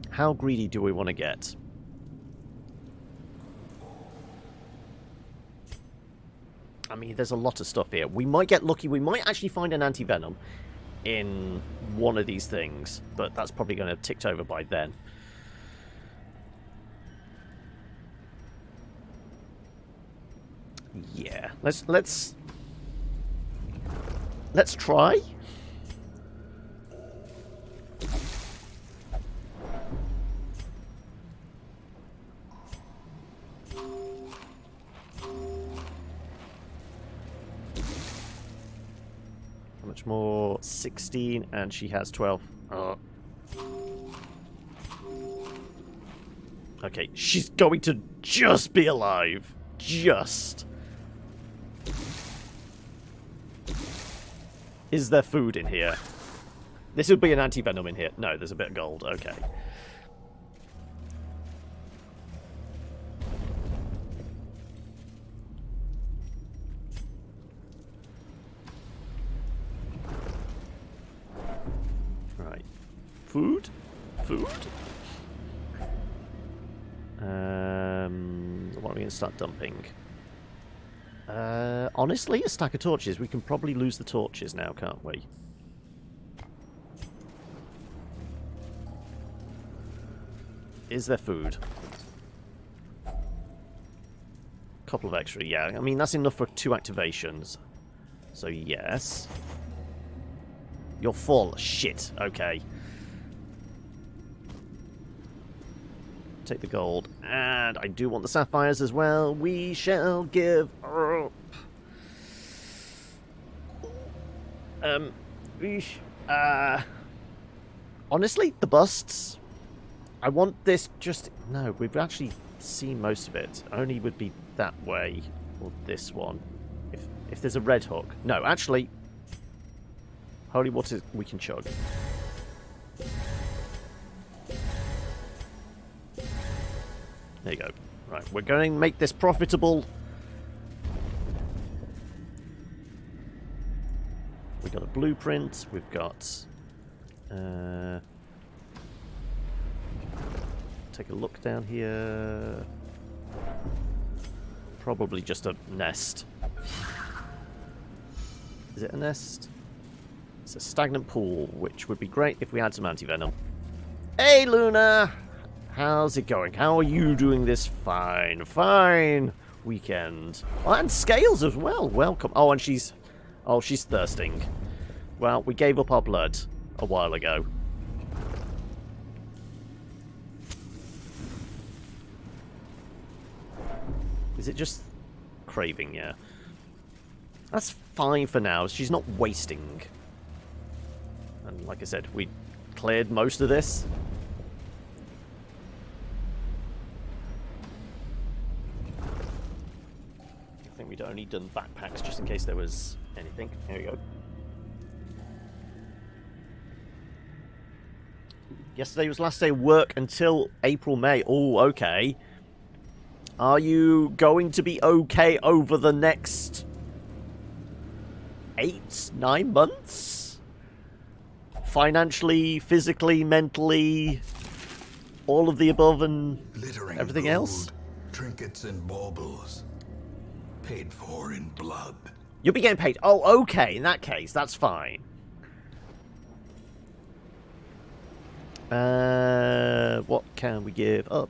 How greedy do we want to get? I mean, there's a lot of stuff here. We might get lucky. We might actually find an anti-venom in one of these things, but that's probably going to have ticked over by then. Yeah, let's more. 16, and she has 12. Oh. Okay, she's going to just be alive. Just. Is there food in here? This would be an anti-venom in here. No, there's a bit of gold. Okay. Right. Food? Food? What are we going to start dumping? Honestly, a stack of torches. We can probably lose the torches now, can't we? Is there food? Couple of extra, yeah. I mean, that's enough for 2 activations. So, yes. You're full. Shit. Okay. Take the gold. And I do want the sapphires as well. We shall give up. Honestly, the busts. I want this just... No, we've actually seen most of it. Only would be that way. Or this one. If there's a red hook. No, actually... Holy water we can chug. There you go. Right, we're going to make this profitable. We've got a blueprint. We've got... take a look down here. Probably just a nest. Is it a nest? It's a stagnant pool, which would be great if we had some anti-venom. Hey, Luna! How's it going? How are you doing this fine weekend? Oh, and Scales as well. Welcome. Oh, and she's thirsting. Well, we gave up our blood a while ago. Is it just craving? Yeah. That's fine for now. She's not wasting. And like I said, we cleared most of this. I think we'd only done backpacks just in case there was anything. Here we go. Yesterday was last day of work until April, May. Oh, okay. Are you going to be okay over the next 8, 9 months? Financially, physically, mentally, all of the above and Glittering everything gold, else? Trinkets and baubles, paid for in blood. You'll be getting paid. Oh, okay. In that case, that's fine. What can we give up?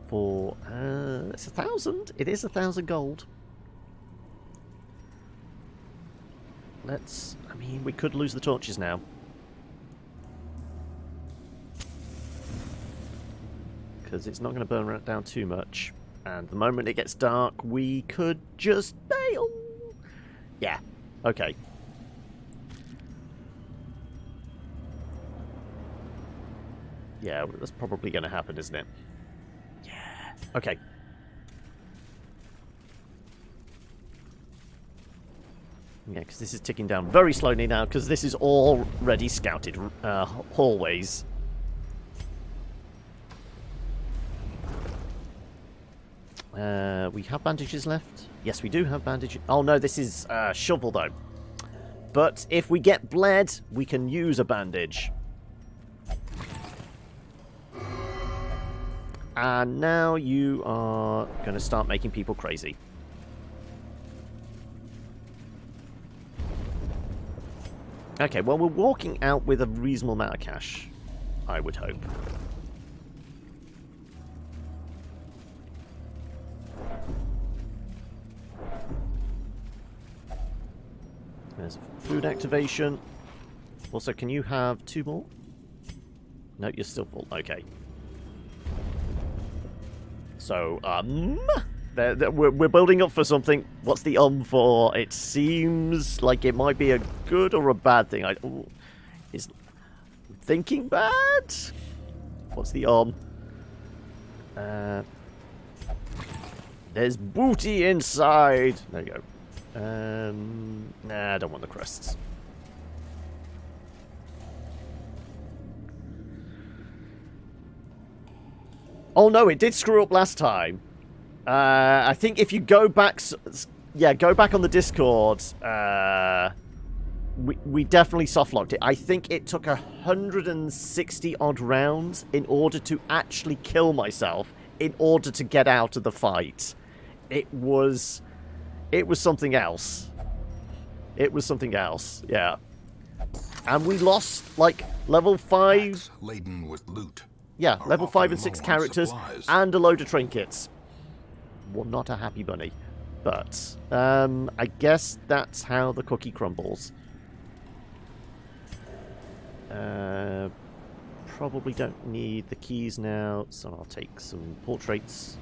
For it's 1,000. It is 1,000 gold. Let's. I mean, we could lose the torches now. Because it's not going to burn down too much. And the moment it gets dark, we could just bail. Yeah. Okay. Yeah, that's probably going to happen, isn't it? Okay. Yeah, because this is ticking down very slowly now, because this is already scouted hallways. We have bandages left. Yes, we do have bandages. Oh no, this is shovel though. But if we get bled, we can use a bandage. And now you are going to start making people crazy. Okay, well, we're walking out with a reasonable amount of cash, I would hope. There's a food activation. Also, can you have 2 more? No, you're still full. Okay. So, We're building up for something. What's the for? It seems like it might be a good or a bad thing. Is thinking bad? What's the There's booty inside. There you go. Nah, I don't want the crests. Oh no, it did screw up last time. I think if you go back, go back on the Discord. We definitely softlocked it. I think it took 160 odd rounds in order to actually kill myself, in order to get out of the fight. It was something else. It was something else. Yeah, and we lost like level 5 laden with loot. Yeah, level 5 and 6 characters and a load of trinkets. Well, not a happy bunny, but I guess that's how the cookie crumbles. Probably don't need the keys now, so I'll take some portraits.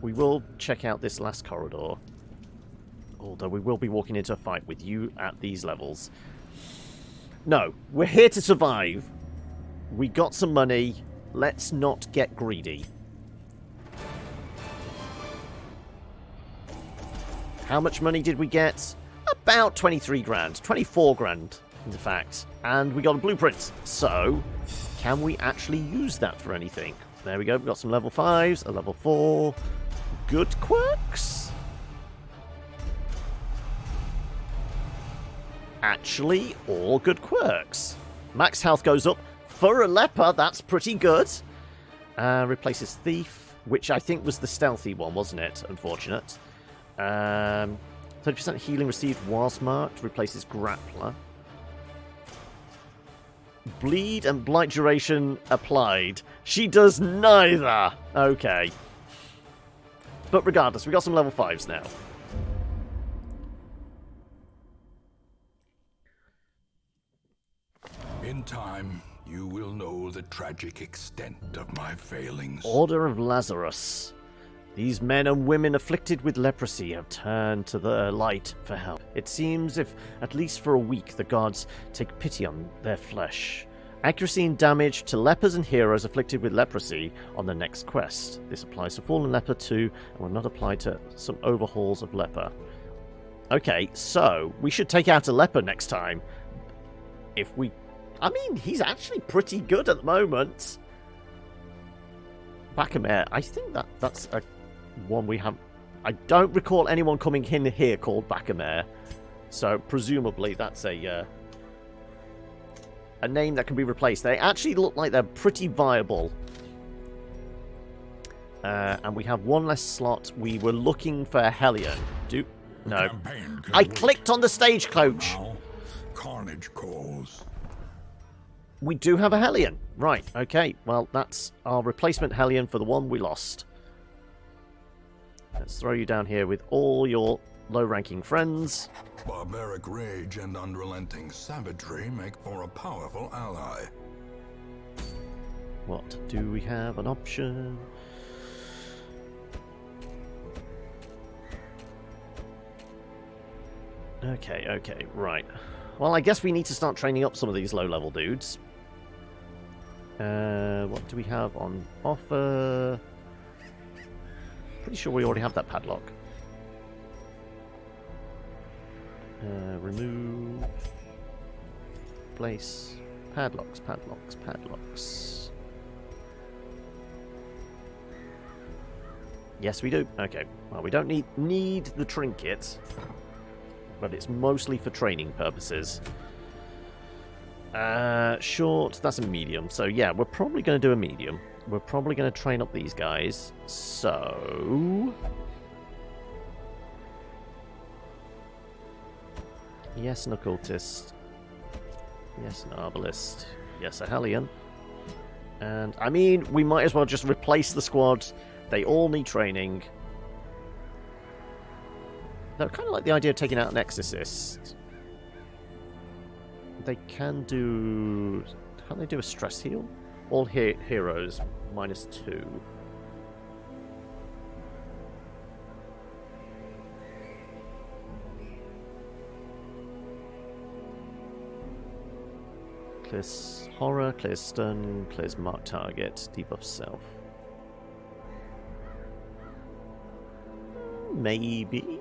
We will check out this last corridor, although we will be walking into a fight with you at these levels. No, we're here to survive. We got some money. Let's not get greedy. How much money did we get? About 23 grand. 24 grand, in fact. And we got a blueprint. So, can we actually use that for anything? There we go. We've got some level 5s, a level 4. Good quirks? Actually, all good quirks. Max health goes up. For a leper, that's pretty good. Replaces Thief, which I think was the stealthy one, wasn't it? Unfortunate. 30% healing received whilst marked. Replaces Grappler. Bleed and Blight duration applied. She does neither. Okay. But regardless, we got some level 5s now. In time, you will know the tragic extent of my failings. Order of Lazarus. These men and women afflicted with leprosy have turned to the light for help. It seems if, at least for a week, the gods take pity on their flesh. Accuracy and damage to lepers and heroes afflicted with leprosy on the next quest. This applies to Fallen Leper too, and will not apply to some overhauls of leper. Okay, so we should take out a leper next time. If we... I mean, he's actually pretty good at the moment. Bacamare, I think that's a one we have. I don't recall anyone coming in here called Bacamare, so presumably that's a name that can be replaced. They actually look like they're pretty viable. And we have one less slot. We were looking for a Hellion. No. I clicked on the stagecoach. Now, carnage calls. We do have a Hellion. Right, okay. Well, that's our replacement Hellion for the one we lost. Let's throw you down here with all your low-ranking friends. Barbaric rage and unrelenting savagery make for a powerful ally. What do we have? An option? Okay, right. Well, I guess we need to start training up some of these low-level dudes. What do we have on offer? Pretty sure we already have that padlock. Remove. Place. Padlocks. Yes, we do. Okay. Well, we don't need the trinket, but it's mostly for training purposes. Short, that's a medium. So yeah, we're probably going to do a medium. We're probably going to train up these guys. So... yes, an occultist. Yes, an arbalist. Yes, a Hellion. And, I mean, we might as well just replace the squad. They all need training. Though I kind of like the idea of taking out an exorcist. They can do... can't they do a stress heal? All heroes, -2. Clears horror, clears stun, clears mark target, debuff self. Maybe.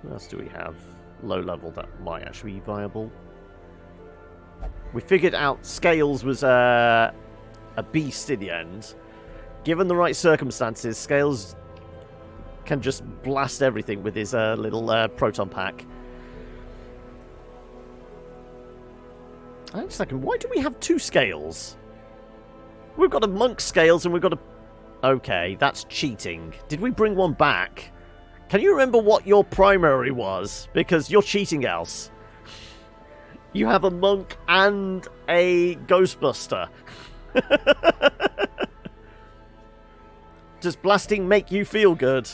What else do we have? Low level that might actually be viable. We figured out Scales was a beast in the end. Given the right circumstances, Scales can just blast everything with his little proton pack. Hang on a second, why do we have two Scales? We've got a monk Scales and we've got a... Okay, that's cheating. Did we bring one back? Can you remember what your primary was? Because you're cheating else. You have a monk and a Ghostbuster. Does blasting make you feel good?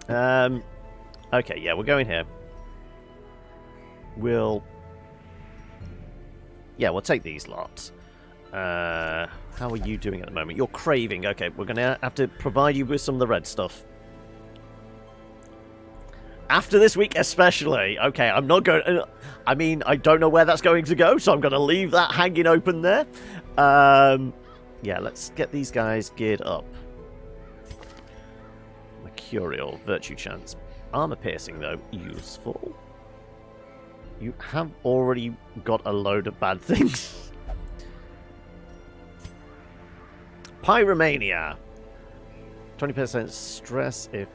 Okay, yeah, we're going here. We'll take these lots. How are you doing at the moment? You're craving. Okay, we're going to have to provide you with some of the red stuff. After this week especially. Okay, I'm not going... I mean, I don't know where that's going to go, so I'm going to leave that hanging open there. Yeah, let's get these guys geared up. Mercurial, Virtue Chance. Armor Piercing, though, useful. You have already got a load of bad things. Pyromania. 20% stress if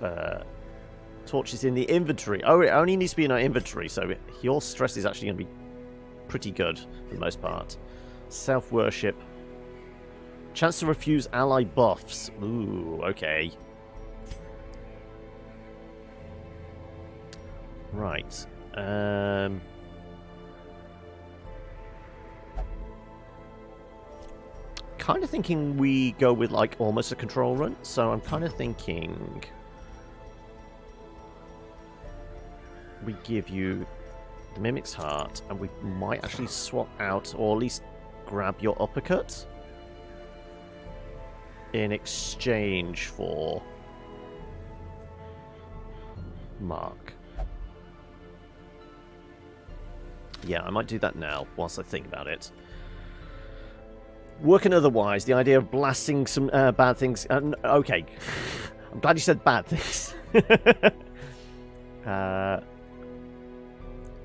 torch is in the inventory. Oh, it only needs to be in our inventory, so your stress is actually going to be pretty good for the most part. Self-worship. Chance to refuse ally buffs. Ooh, okay. Right. Kind of thinking we go with like almost a control run, so I'm kind of thinking we give you the Mimic's Heart, and we might actually swap out, or at least grab your uppercut in exchange for Mark. Yeah, I might do that now, whilst I think about it. Working otherwise, the idea of blasting some bad things... okay, I'm glad you said bad things.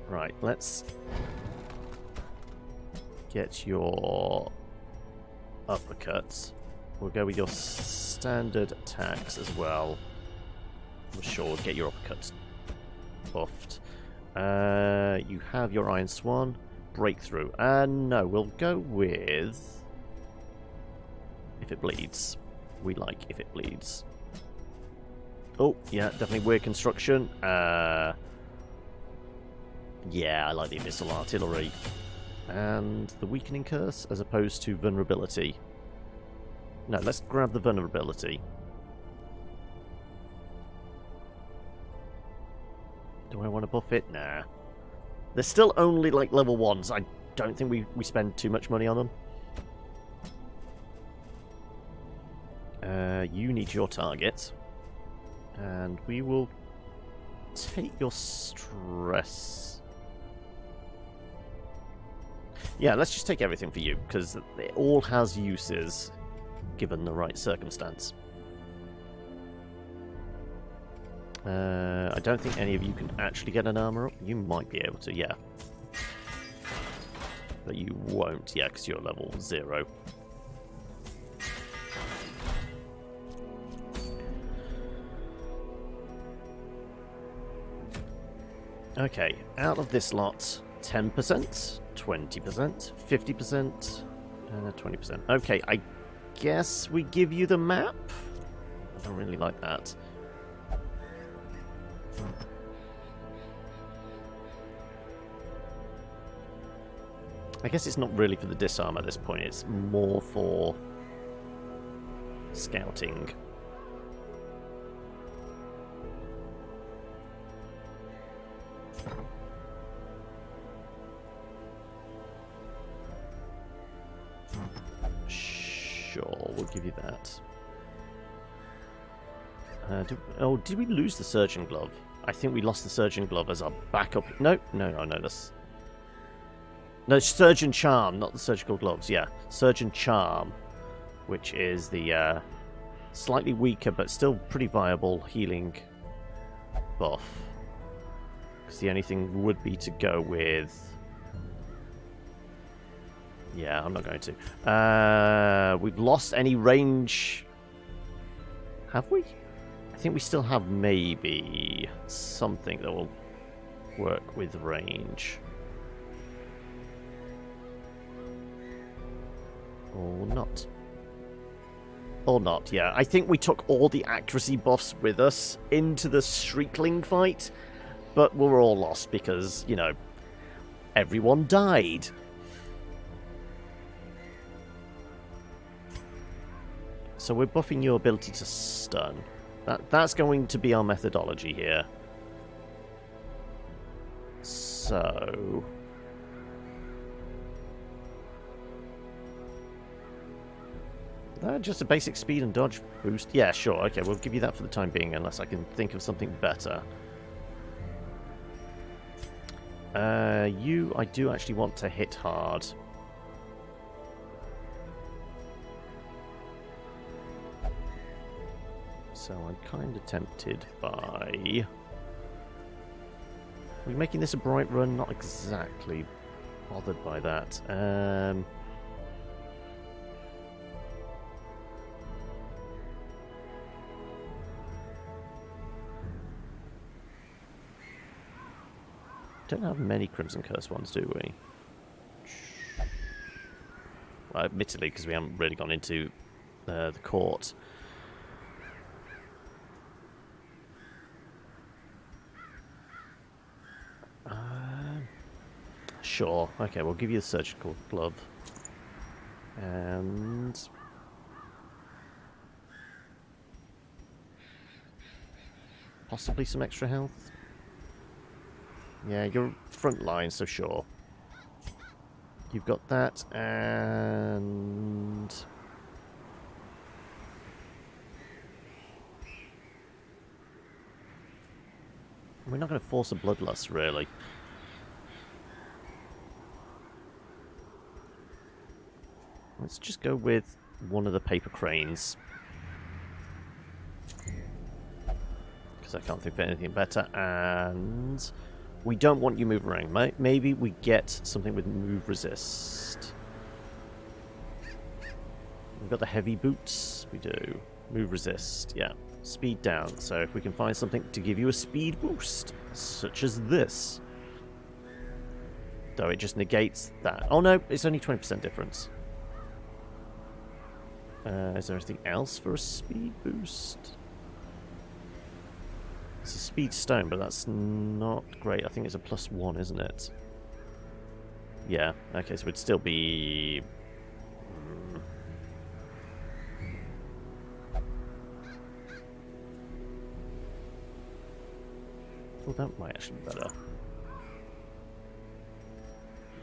Right, let's get your uppercuts. We'll go with your standard attacks as well. I'm sure we'll get your uppercuts buffed. You have your Iron Swan. Breakthrough. No, we'll go with... If it bleeds. We like if it bleeds. Oh, yeah, definitely weird construction. Yeah, I like the missile artillery. And the weakening curse as opposed to vulnerability. No, let's grab the vulnerability. Do I want to buff it? Nah. They're still only like level 1s. I don't think we spend too much money on them. You need your target. And we will take your stress. Yeah, let's just take everything for you, because it all has uses, given the right circumstance. I don't think any of you can actually get an armor up. You might be able to, yeah. But you won't, yeah, because you're level 0. Okay, out of this lot, 10%, 20%, 50%, 20%. Okay, I guess we give you the map? I don't really like that. I guess it's not really for the disarm at this point, it's more for scouting. Sure, we'll give you that. Did we lose the surgeon glove? I think we lost the surgeon glove as our backup. No, that's... No, surgeon charm, not the surgical gloves. Yeah, surgeon charm, which is the slightly weaker but still pretty viable healing buff. Because the only thing would be to go with... Yeah, I'm not going to. We've lost any range... Have we? I think we still have maybe something that will work with range. Or not. Or not, yeah. I think we took all the accuracy buffs with us into the Shriekling fight, but we were all lost because, you know, everyone died. So we're buffing your ability to stun. That's going to be our methodology here. So... just a basic speed and dodge boost. Yeah, sure. Okay, we'll give you that for the time being, unless I can think of something better. I do actually want to hit hard. So I'm kind of tempted by... Are we making this a bright run? Not exactly bothered by that. Don't have many Crimson Curse ones, do we? Well, admittedly, because we haven't really gone into the court. Sure. Okay, we'll give you the surgical glove. And... possibly some extra health? Yeah, you're front line, so sure. You've got that, and... We're not going to force a bloodlust, really. Let's just go with one of the paper cranes. Because I can't think of anything better. And we don't want you move around. Maybe we get something with move resist. We've got the heavy boots. We do. Move resist. Yeah. Speed down. So if we can find something to give you a speed boost, such as this. Though it just negates that. Oh no, it's only 20% difference. Is there anything else for a speed boost? It's a speed stone, but that's not great. I think it's a +1, isn't it? Yeah, okay, so it'd still be... Well, that might actually be better.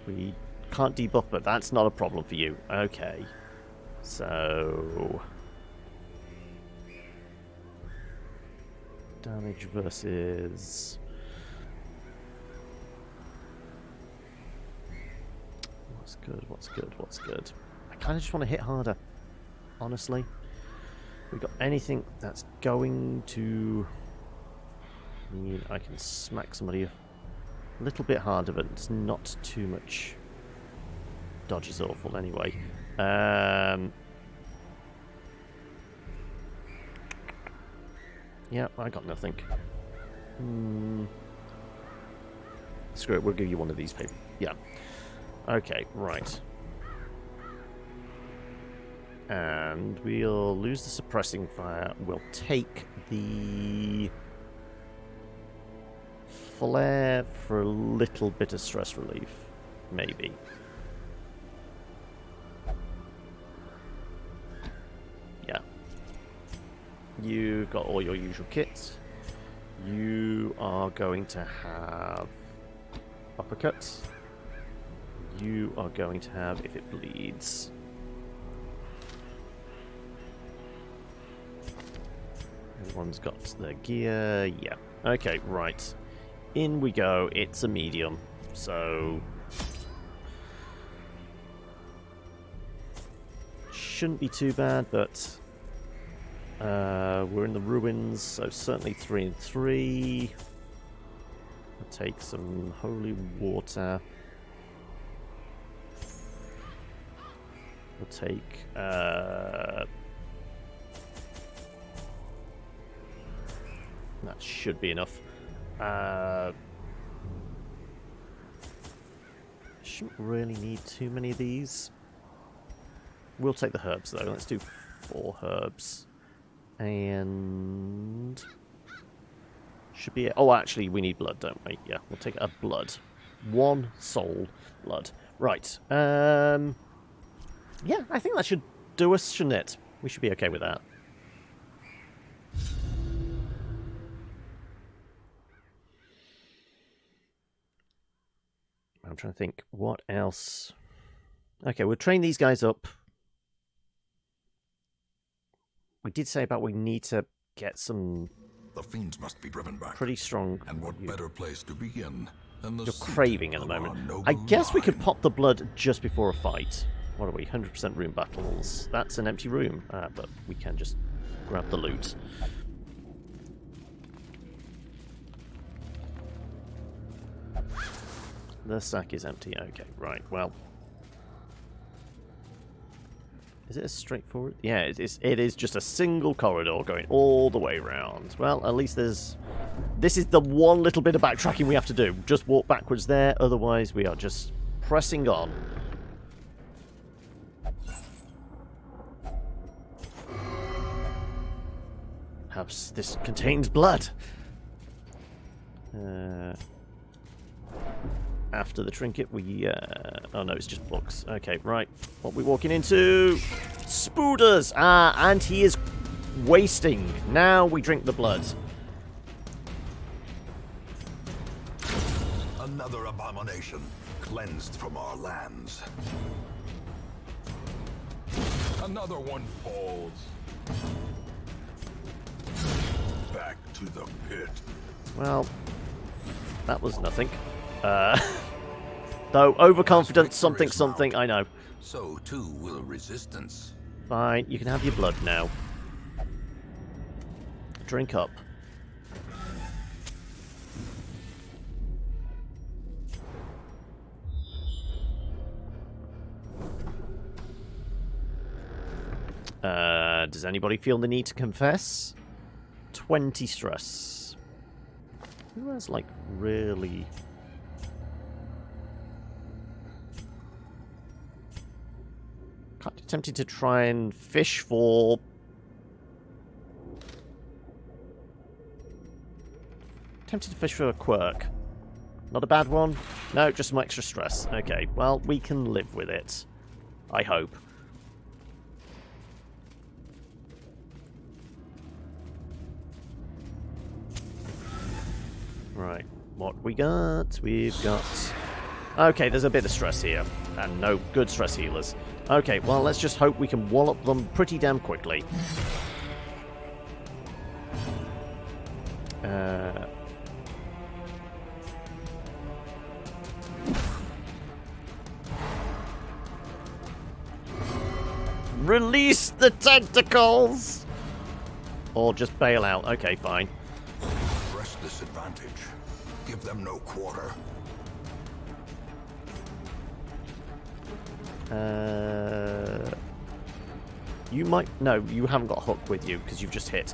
We can't debuff, but that's not a problem for you. Okay. So... damage versus... What's good, what's good, what's good? I kind of just want to hit harder, honestly. We got anything that's going to mean I can smack somebody a little bit harder, but it's not too much. Dodge is awful anyway. Yeah, I got nothing. Screw it, we'll give you one of these people. Yeah. Okay, right. And we'll lose the suppressing fire. We'll take the flare for a little bit of stress relief. Maybe. Yeah. You've got all your usual kits. You are going to have uppercuts. You are going to have if it bleeds. One's got the gear. Yeah. Okay, right. In we go. It's a medium. So... shouldn't be too bad, but... we're in the ruins, so certainly 3 and 3. I'll take some holy water. We'll take... that should be enough. Shouldn't really need too many of these. We'll take the herbs, though. Let's do 4 herbs. And... should be... oh, actually, we need blood, don't we? Yeah, we'll take a blood. 1 soul blood. Right. Yeah, I think that should do us, shouldn't it? We should be okay with that. I'm trying to think, what else? Okay, we'll train these guys up. We did say about we need to get some... the fiends must be driven back. Pretty strong... and what better place to begin than the you're seat craving at the of our moment. noble I guess we could line. pop the blood just before a fight. What are we? 100% room battles. That's an empty room, but we can just grab the loot. The sack is empty. Okay, right. Well, is it as straightforward? Yeah, it is just a single corridor going all the way around. Well, at least there's... this is the one little bit of backtracking we have to do. Just walk backwards there. Otherwise, we are just pressing on. Perhaps this contains blood. After the trinket, we... oh, no, it's just books. Okay, right. What are we walking into? Spooders! Ah, and he is wasting. Now we drink the blood. Another abomination cleansed from our lands. Another one falls. Back to the pit. Well, that was nothing. Though, overconfident, something, I know. So too will resistance. Fine, you can have your blood now. Drink up. Does anybody feel the need to confess? 20 stress. Who has, like, really... tempted to try and fish for... tempted to fish for a quirk. Not a bad one? No, just some extra stress. Okay, well, we can live with it. I hope. Right, what we got? We've got... okay, there's a bit of stress here. And no good stress healers. Okay, well, let's just hope we can wallop them pretty damn quickly. Release the tentacles! Or just bail out. Okay, fine. Press this advantage. Give them no quarter. You might... no, you haven't got Hook with you, because you've just hit.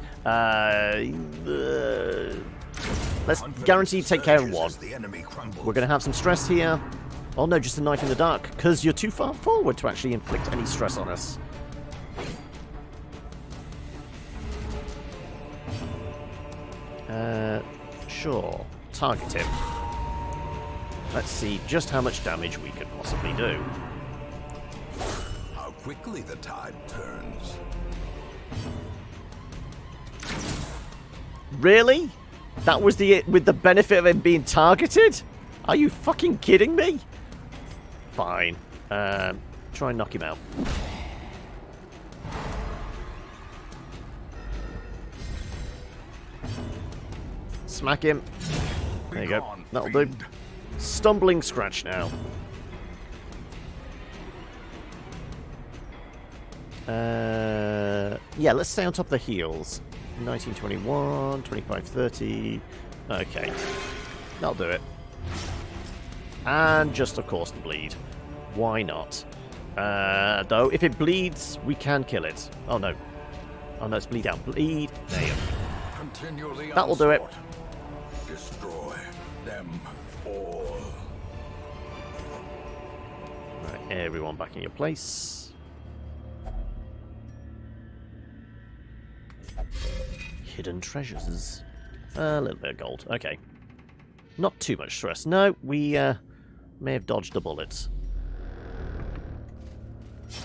Let's guarantee take care of one. We're going to have some stress here. Oh no, just a knife in the dark, because you're too far forward to actually inflict any stress on us. Sure. Target him. Let's see just how much damage we could possibly do. How quickly the tide turns. Really? That was with the benefit of him being targeted? Are you fucking kidding me? Fine. Try and knock him out. Smack him. There you go. That'll do. Stumbling scratch now. Yeah, let's stay on top of the heals. 1921, 2530. Okay. That'll do it. And just, of course, the bleed. Why not? Though, if it bleeds, we can kill it. Oh, no. Oh, no, it's bleed out. Bleed. There you go. That will do it. Destroy them all. Right, everyone back in your place. Hidden treasures. A little bit of gold. Okay. Not too much stress. No, we may have dodged a bullet.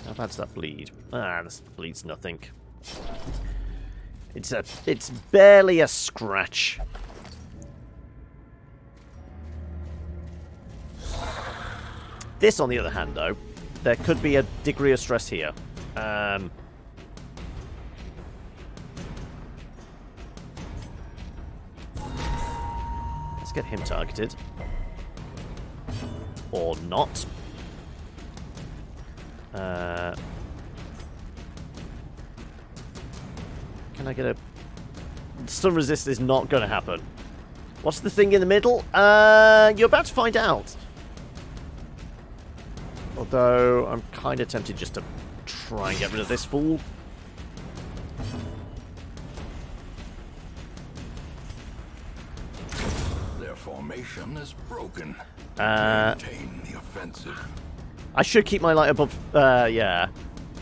How bad's that bleed? Ah, this bleeds nothing. It's barely a scratch. This, on the other hand, though, there could be a degree of stress here. Let's get him targeted. Or not. Can I get a... Stun resist is not going to happen. What's the thing in the middle? You're about to find out. Although, I'm kind of tempted just to try and get rid of this fool. Their formation is broken. Maintain the offensive. I should keep my light above... yeah.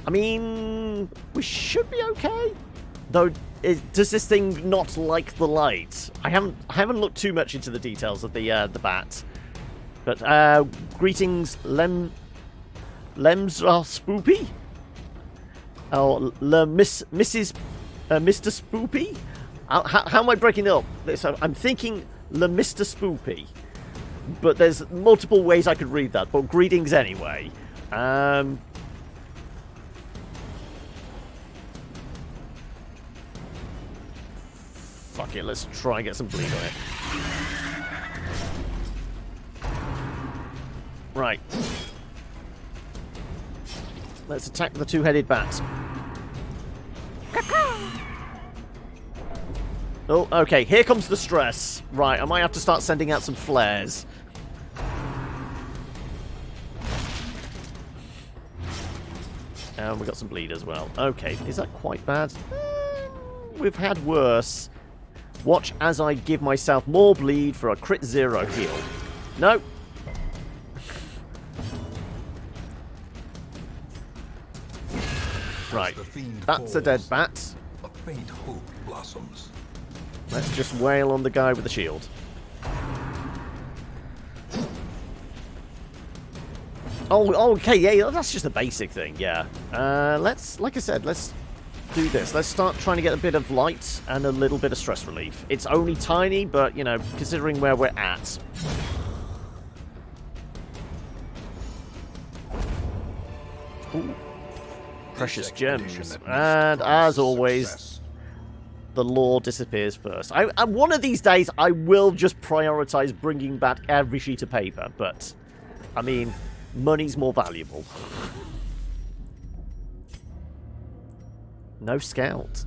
I mean... We should be okay. Though, does this thing not like the light? I haven't looked too much into the details of the bat. But, greetings, Lems are spoopy? Oh, Mrs. Mr. Spoopy? How am I breaking it up? So I'm thinking Mr. Spoopy. But there's multiple ways I could read that. But greetings anyway. Fuck it, let's try and get some bleed on it. Right. Let's attack the two-headed bat. Oh, okay, here comes the stress. Right, I might have to start sending out some flares. And we got some bleed as well. Okay, is that quite bad? We've had worse. Watch as I give myself more bleed for a crit 0 heal. No. Right, that's a dead bat. A faint hope blossoms. Let's just wail on the guy with the shield. Oh, okay, yeah, that's just a basic thing, yeah. Let's, like I said, let's do this. Let's start trying to get a bit of light and a little bit of stress relief. It's only tiny, but, you know, considering where we're at. Ooh. Precious gems. And, as always, the lore disappears first. One of these days, I will just prioritize bringing back every sheet of paper, but, I mean, money's more valuable. No scout.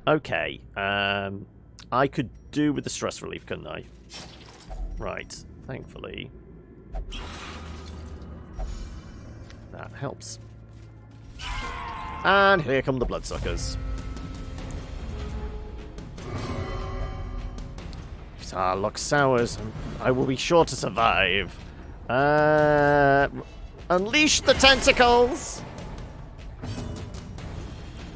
Okay. I could do with the stress relief, couldn't I? Right. Thankfully. That helps. And here come the bloodsuckers. If our luck sours, I will be sure to survive. Unleash the tentacles!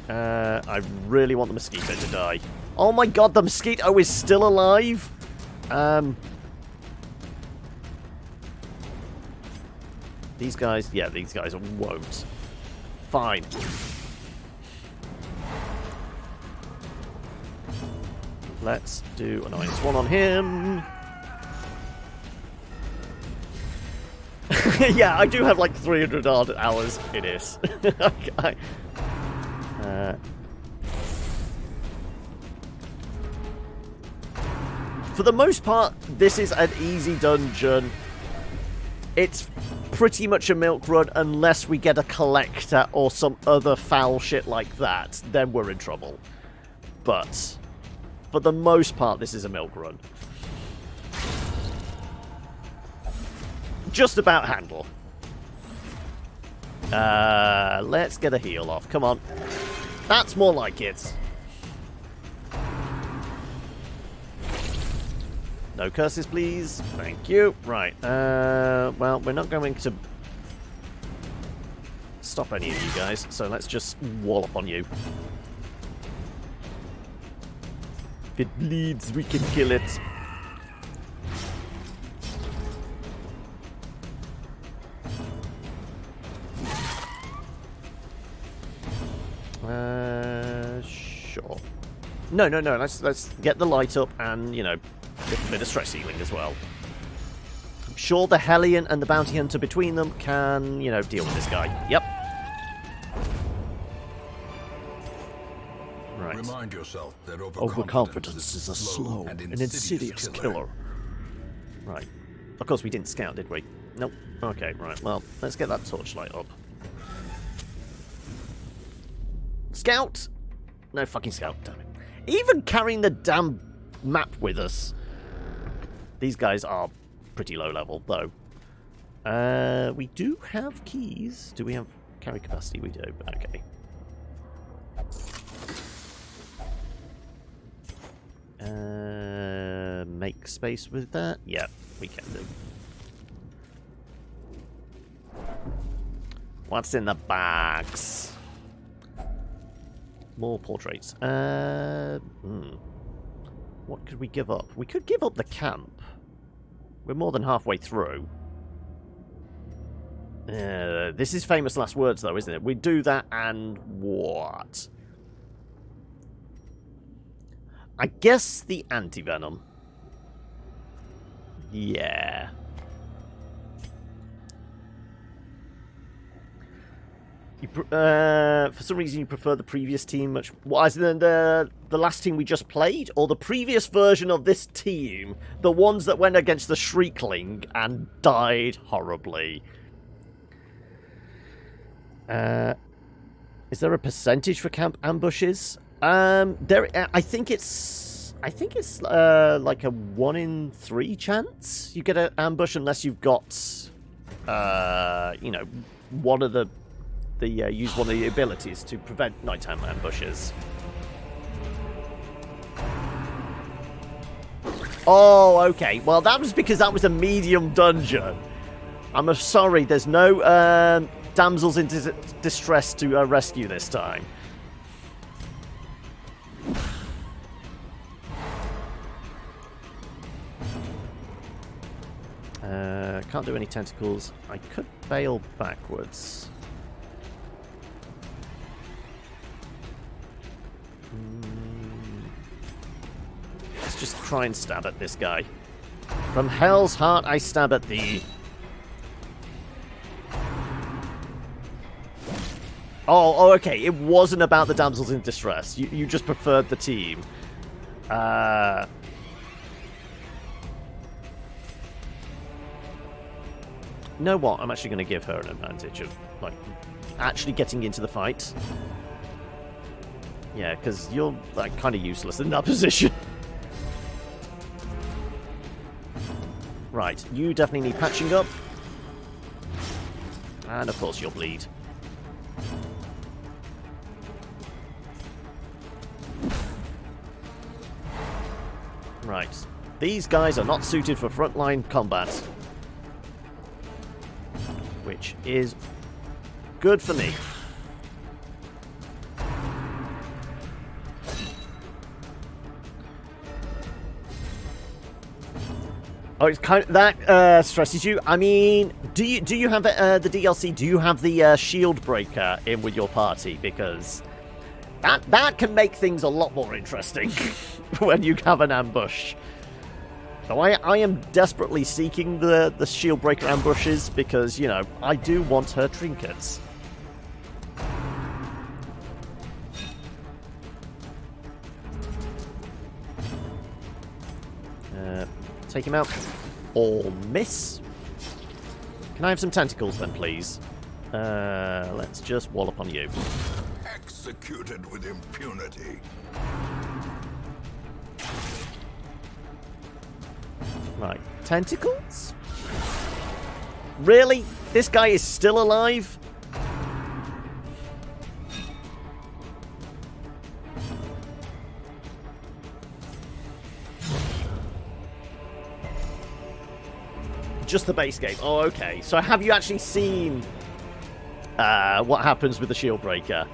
I really want the mosquito to die. Oh my god, the mosquito is still alive! These guys, yeah, these guys won't. Fine. Let's do a nice one on him. Yeah, I do have like 300 odd hours in this. Okay. For the most part, this is an easy dungeon. It's pretty much a milk run unless we get a collector or some other foul shit like that. Then we're in trouble. But for the most part, this is a milk run. Just about handle. Let's get a heal off. Come on. That's more like it. No curses, please. Thank you. Right. Well, we're not going to stop any of you guys, so let's just wallop on you. If it bleeds, we can kill it. Sure. No. Let's get the light up and, you know, get a bit of stress healing as well. I'm sure the Hellion and the Bounty Hunter between them can, you know, deal with this guy. Yep. Right. Remind yourself that overconfidence is a slow and insidious killer. Right. Of course we didn't scout, did we? Nope. Okay, right. Well, let's get that torchlight up. Scout! No fucking scout, damn it. Even carrying the damn map with us. These guys are pretty low level, though. We do have keys. Do we have carry capacity? We do. Okay. Make space with that? Yeah, we can do. What's in the bags? More portraits. What could we give up? We could give up the camp. We're more than halfway through. This is famous last words, though, isn't it? We do that and what? I guess the anti-venom. Yeah. For some reason you prefer the previous team much... What, as in the last team we just played? Or the previous version of this team? The ones that went against the Shriekling and died horribly. Is there a percentage for camp ambushes? I think it's like a 1 in 3 chance you get an ambush unless you've got, you know, one of the use one of the abilities to prevent nighttime ambushes. Oh, okay. Well, that was because that was a medium dungeon. I'm sorry, there's no damsels in distress to rescue this time. Can't do any tentacles. I could bail backwards. Let's just try and stab at this guy. From hell's heart, I stab at thee. Oh, okay. It wasn't about the damsels in distress. You just preferred the team. You know what? I'm actually going to give her an advantage of, like, actually getting into the fight. Yeah, because you're, like, kind of useless in that position. Right, you definitely need patching up. And, of course, you'll bleed. Right. These guys are not suited for frontline combat. Which is good for me. Oh, it's kind of that stresses you. I mean, do you have the DLC? Do you have the shield breaker in with your party? Because that can make things a lot more interesting when you have an ambush. So I am desperately seeking the shield breaker ambushes because, you know, I do want her trinkets. Take him out. Or miss. Can I have some tentacles then, please? Let's just wallop on you. Executed with impunity. Right. Tentacles? Really? This guy is still alive? Just the base game. Oh, okay. So have you actually seen what happens with the shield breaker?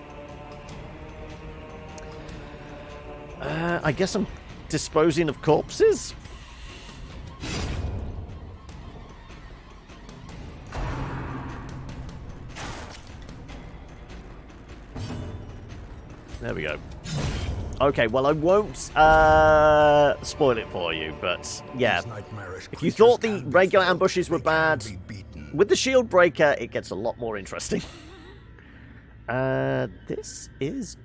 I guess I'm disposing of corpses? There we go. Okay, well, I won't spoil it for you, but yeah. If you thought the regular ambushes were bad, with the shield breaker, it gets a lot more interesting. This is...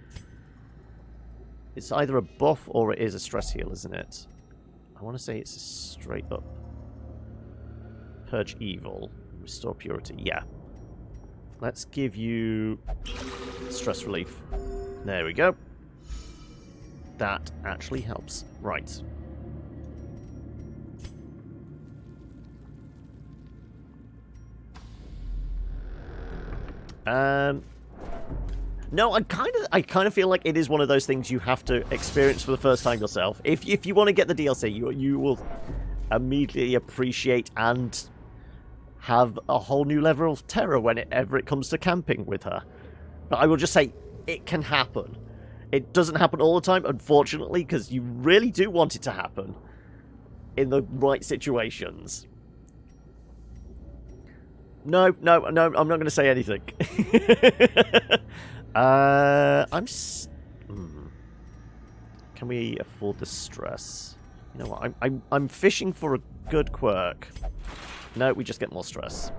It's either a buff or it is a stress heal, isn't it? I want to say it's a straight up. Purge evil. Restore purity. Yeah. Let's give you stress relief. There we go. That actually helps. Right. No, I kind of feel like it is one of those things you have to experience for the first time yourself. If you want to get the DLC, you will immediately appreciate and have a whole new level of terror whenever it comes to camping with her. But I will just say, it can happen. It doesn't happen all the time, unfortunately, because you really do want it to happen in the right situations. No, I'm not going to say anything. Can we afford the stress? You know what? I'm fishing for a good quirk. No, we just get more stress.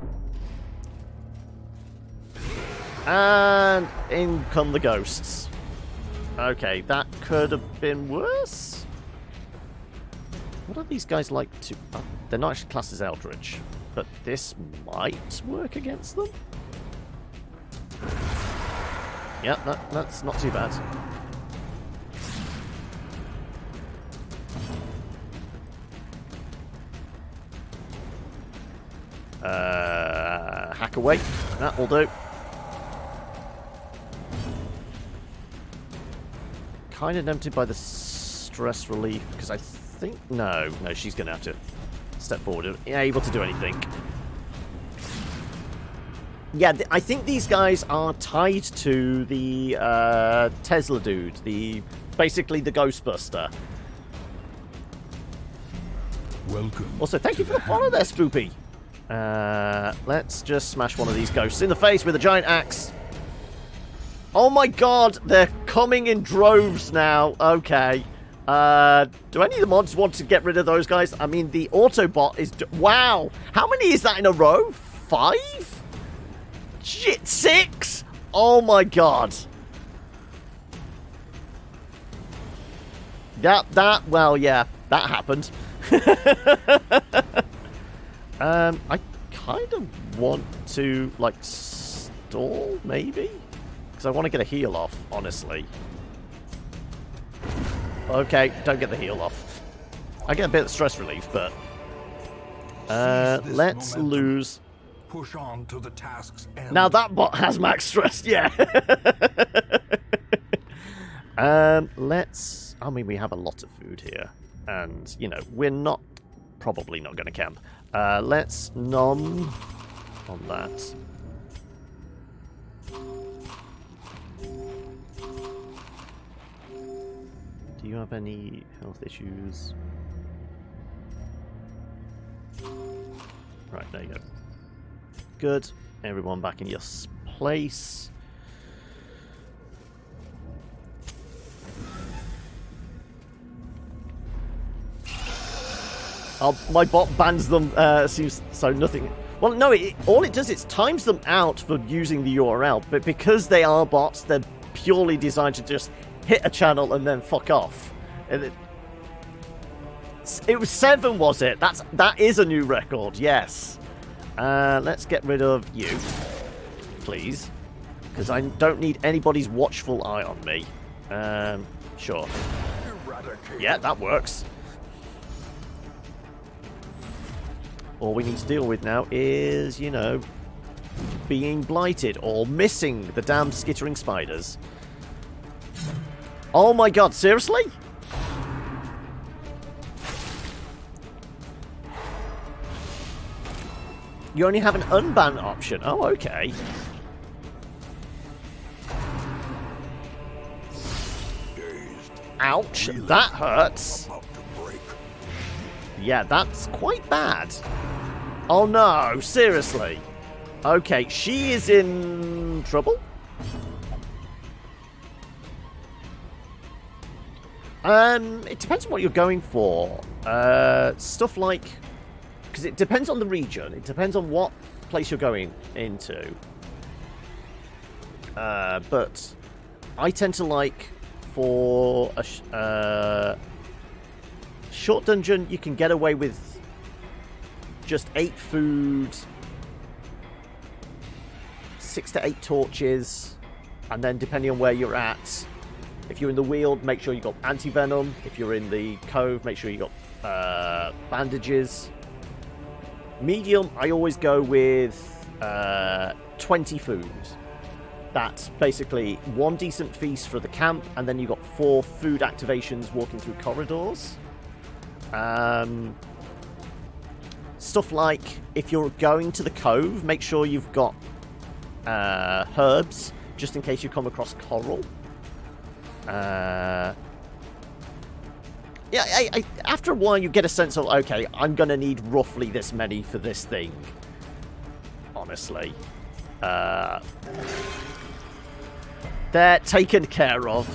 And in come the ghosts. Okay, that could have been worse. What are these guys like to... they're not actually classed as Eldritch, but this might work against them. Yeah, that's not too bad. Hack away. That will do. Kind of tempted by the stress relief, because I think... No, she's going to have to step forward. Able to do anything. Yeah, I think these guys are tied to the Tesla dude, basically the Ghostbuster. Welcome. Also, thank you for the follow there, Spoopy. Let's just smash one of these ghosts in the face with a giant axe. Oh my god, they're coming in droves now. Okay. Do any of the mods want to get rid of those guys? I mean, the Autobot is... Wow! How many is that in a row? 5? Shit, 6? Oh my god. Well, yeah, that happened. I kind of want to, like, stall, maybe? Because I want to get a heal off, honestly. Okay, don't get the heal off. I get a bit of stress relief, but... let's lose... Push on to the task's end. Now that bot has max stress, yeah. Let's... I mean, we have a lot of food here. And, you know, we're probably not going to camp. Let's nom on that. Do you have any health issues? Right, there you go. Good. Everyone back in your place. My bot bans them, seems so nothing... Well, no, all it does is times them out for using the URL, but because they are bots, they're purely designed to just hit a channel and then fuck off. And It was 7, was it? That is a new record, yes. Let's get rid of you, please. Because I don't need anybody's watchful eye on me. Sure. Yeah, that works. All we need to deal with now is, you know, being blighted or missing the damn skittering spiders. Oh my god, seriously? You only have an unban option. Oh, okay. Ouch, that hurts. Yeah, that's quite bad. Oh no, seriously. Okay, she is in trouble? It depends on what you're going for. Stuff like... Because it depends on the region. It depends on what place you're going into. But I tend to like... For a short dungeon, you can get away with just 8 food, 6 to 8 torches, and then depending on where you're at, if you're in the Weald, make sure you got anti-venom. If you're in the Cove, make sure you got bandages. Medium, I always go with 20 food. That's basically 1 decent feast for the camp, and then you've got 4 food activations walking through corridors. Stuff like, if you're going to the Cove, make sure you've got herbs, just in case you come across coral. Yeah, after a while you get a sense of, okay, I'm going to need roughly this many for this thing. Honestly. They're taken care of.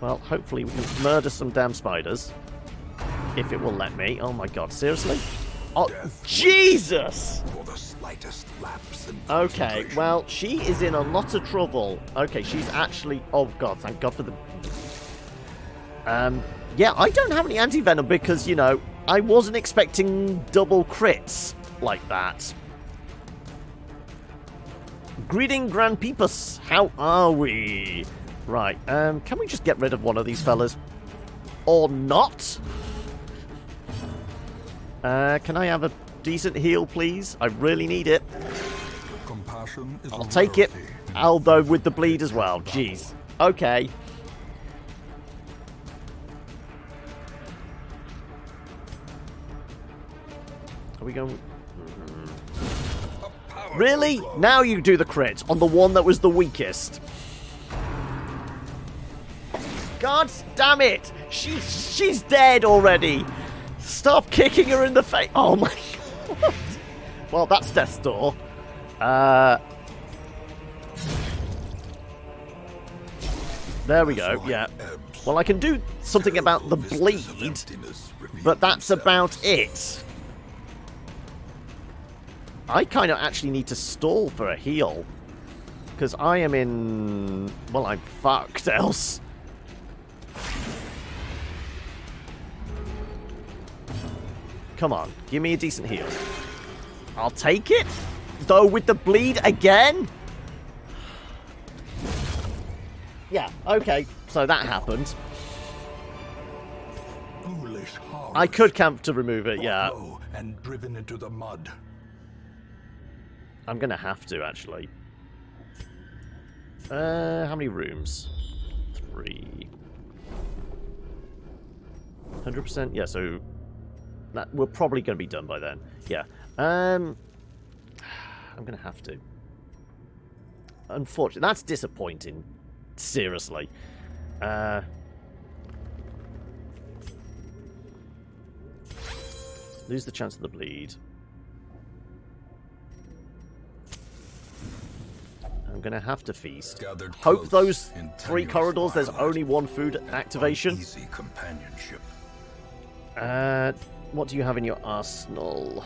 Well, hopefully we can murder some damn spiders. If it will let me. Oh my god, seriously? Oh, Jesus! Okay, well, she is in a lot of trouble. Okay, she's actually... Oh god, thank god for the... Yeah, I don't have any anti-venom because, you know, I wasn't expecting double crits like that. Greeting, Grand Peepus. How are we? Right, can we just get rid of one of these fellas? Or not? Can I have a decent heal, please? I really need it. I'll take it. Although with the bleed as well. Jeez. Okay. Are we going... Really? Now you do the crit on the one that was the weakest. God damn it! She's dead already. Stop kicking her in the face. Oh my god. Well, that's death's door. There we go. Yeah. Well, I can do something about the bleed, but that's about it. I kind of actually need to stall for a heal. Because I am in... Well, I'm fucked else. Come on, give me a decent heal. I'll take it. Though with the bleed again? Yeah, okay. So that happened. I could camp to remove it, yeah. And driven into the mud. I'm gonna have to, actually. How many rooms? 3. 100%? Yeah, so... That, we're probably gonna be done by then. Yeah. I'm gonna have to. Unfortunately, that's disappointing. Seriously. Lose the chance of the bleed. I'm going to have to feast. Hope those 3 corridors, there's only 1 food activation. Easy companionship. What do you have in your arsenal?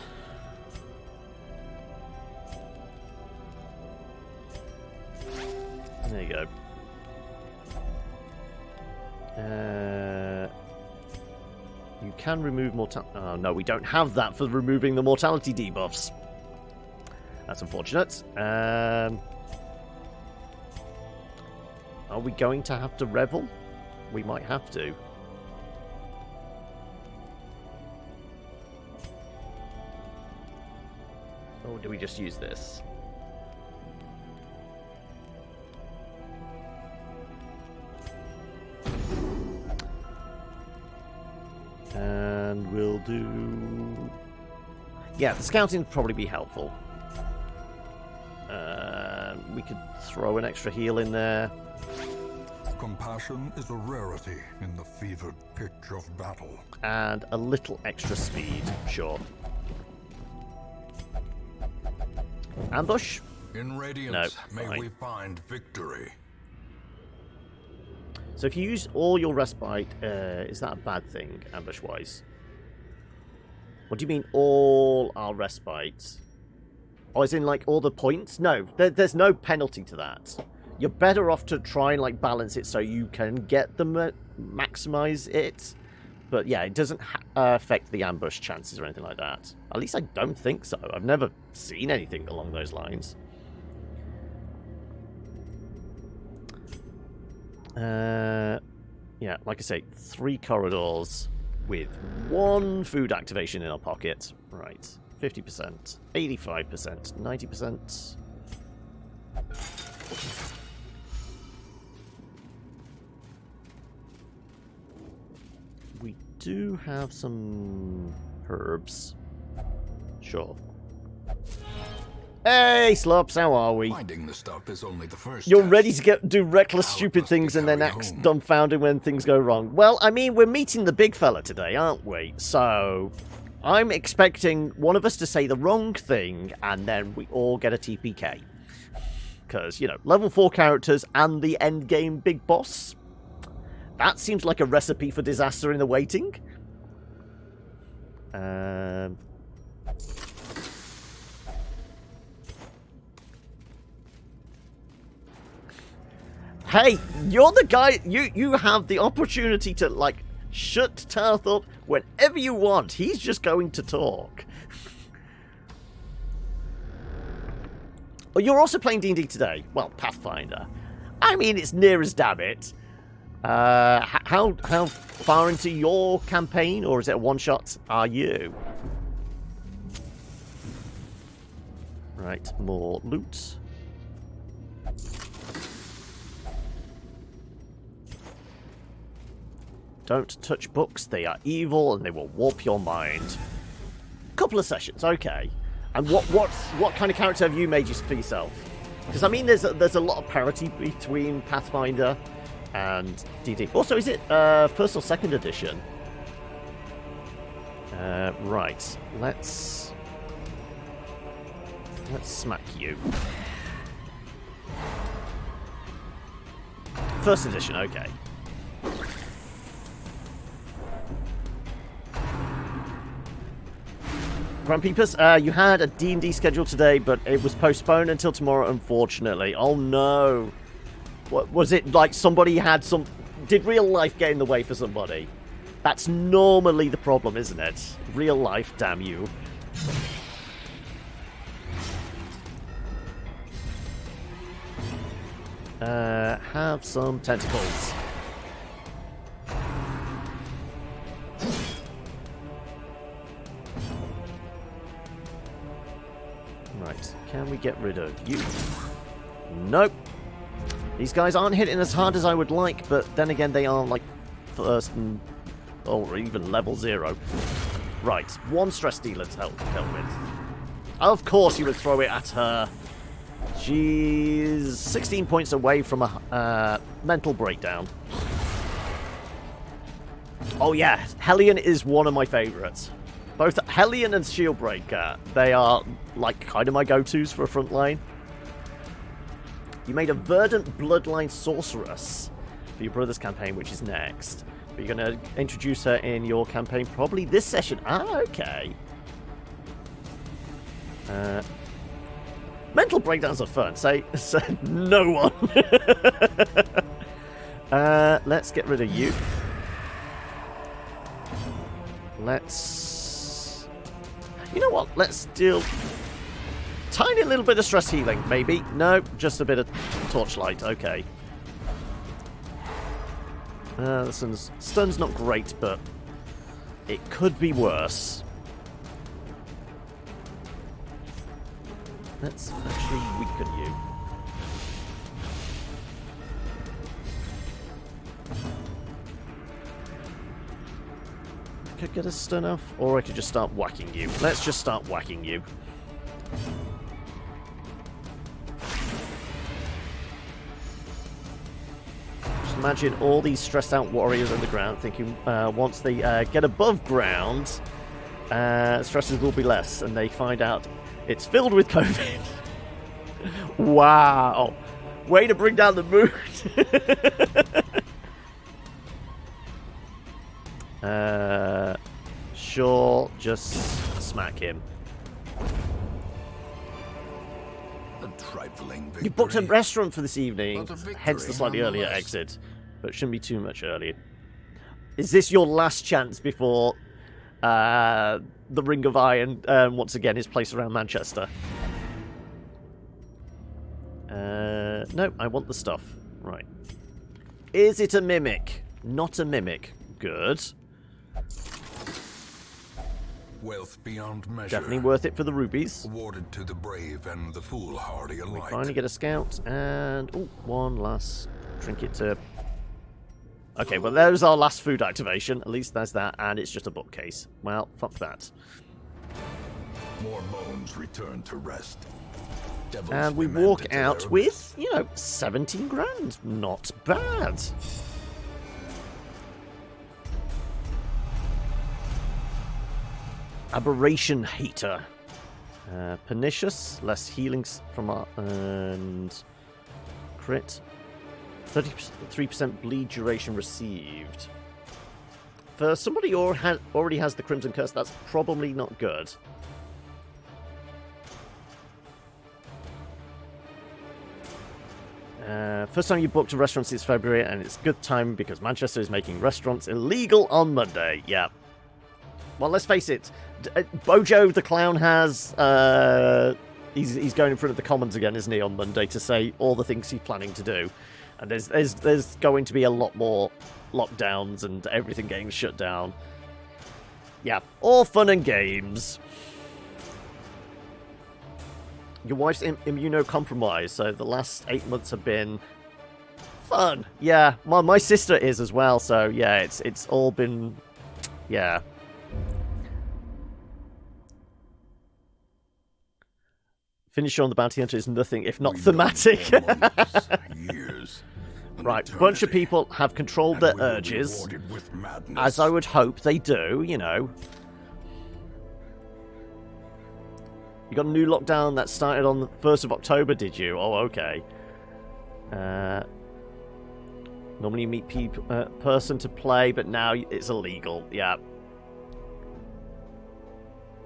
There you go. can remove mortality. Oh, no, we don't have that for removing the mortality debuffs. That's unfortunate. Are we going to have to revel? We might have to. Or do we just use this? And we'll do... Yeah, the scouting would probably be helpful. We could throw an extra heal in there. Compassion is a rarity in the fevered pitch of battle. And a little extra speed, sure. Ambush? In Radiance, No, may fine. we find victory. So if you use all your respite, is that a bad thing, ambush-wise? What do you mean, all our respite? Oh, as in, like, all the points? No, there's no penalty to that. You're better off to try and, like, balance it so you can get the maximize it. But, yeah, it doesn't affect the ambush chances or anything like that. At least I don't think so. I've never seen anything along those lines. Yeah, like I say, 3 corridors with 1 food activation in our pocket. Right, 50%, 85%, 90%. We do have some herbs. Sure. Hey, Slops, how are we? Finding the stuff is only the first You're test. ready to do reckless, Now it stupid must be things and then carried act home. dumbfounded when things go wrong. Well, I mean, we're meeting the big fella today, aren't we? So, I'm expecting one of us to say the wrong thing and then we all get a TPK. Because, you know, level 4 characters and the endgame big boss. That seems like a recipe for disaster in the waiting. Hey, you're the guy, you have the opportunity to, like, shut Tarth up whenever you want. He's just going to talk. Oh, you're also playing D&D today? Well, Pathfinder. I mean, it's near as damn it. How far into your campaign, or is it a one-shot, are you? Right, more loot. Don't touch books, they are evil and they will warp your mind. Couple of sessions, okay. And what kind of character have you made for yourself? Because I mean, there's a lot of parity between Pathfinder and D&D. Also, is it first or second edition? Right, let's smack you. First edition, okay. Grandpeepers, you had a D&D schedule today, but it was postponed until tomorrow, unfortunately. Oh no. What was it, like somebody had some... Did real life get in the way for somebody? That's normally the problem, isn't it? Real life, damn you. Have some tentacles. Right, can we get rid of you? Nope. These guys aren't hitting as hard as I would like, but then again, they are like first and... or even level 0. Right, 1 stress dealer to help with. Of course you would throw it at her. She's 16 points away from a mental breakdown. Oh yeah, Hellion is one of my favourites. Both Hellion and Shieldbreaker, they are like kind of my go-tos for a front line. You made a Verdant Bloodline Sorceress for your brother's campaign, which is next. But you're going to introduce her in your campaign probably this session. Ah, okay. Mental breakdowns are fun. Say no one. Let's get rid of you. Let's... You know what? Let's deal... Tiny little bit of stress healing, maybe. No, just a bit of torchlight. Okay. The stun's not great, but it could be worse. Let's actually weaken you. I could get a stun off, or I could just start whacking you. Let's just start whacking you. Just imagine all these stressed out warriors underground thinking once they get above ground, stresses will be less, and they find out it's filled with COVID. Wow. Way to bring down the mood. Sure, just smack him. A trifling victory. You booked a restaurant for this evening, But a victory hence the slightly earlier nonetheless. exit. But it shouldn't be too much earlier. Is this your last chance before the Ring of Iron once again is placed around Manchester? No, I want the stuff. Right. Is it a mimic? Not a mimic. Good. Wealth beyond measure. Definitely worth it for the rubies. Awarded to the brave and the foolhardy We alike. finally get a scout, and one last trinket to... Okay, well, there's our last food activation. At least there's that, and it's just a bookcase. Well, fuck that. More bones return to rest. Devils And we remanded walk to out their with, 17 grand. Not bad. Aberration Hater. Pernicious, less healings from our... and... crit. 33% bleed duration received. For somebody who already has the Crimson Curse, that's probably not good. First time you booked a restaurant since February, and it's good time because Manchester is making restaurants illegal on Monday. Yeah. Well, let's face it. Bojo the Clown has... he's going in front of the Commons again, isn't he, on Monday to say all the things he's planning to do. And there's going to be a lot more lockdowns and everything getting shut down. Yeah, all fun and games. Your wife's immunocompromised, so the last 8 months have been fun. Yeah, well, my sister is as well, so yeah, it's all been... Yeah. Finisher on the Bounty Hunter is nothing if not We thematic. know moments, years, an Right, a bunch of eternity, people have controlled and their we will be urges, rewarded with madness. as I would hope they do, You got a new lockdown that started on the 1st of October, did you? Oh, okay. Normally you meet person to play, but now it's illegal. Yeah.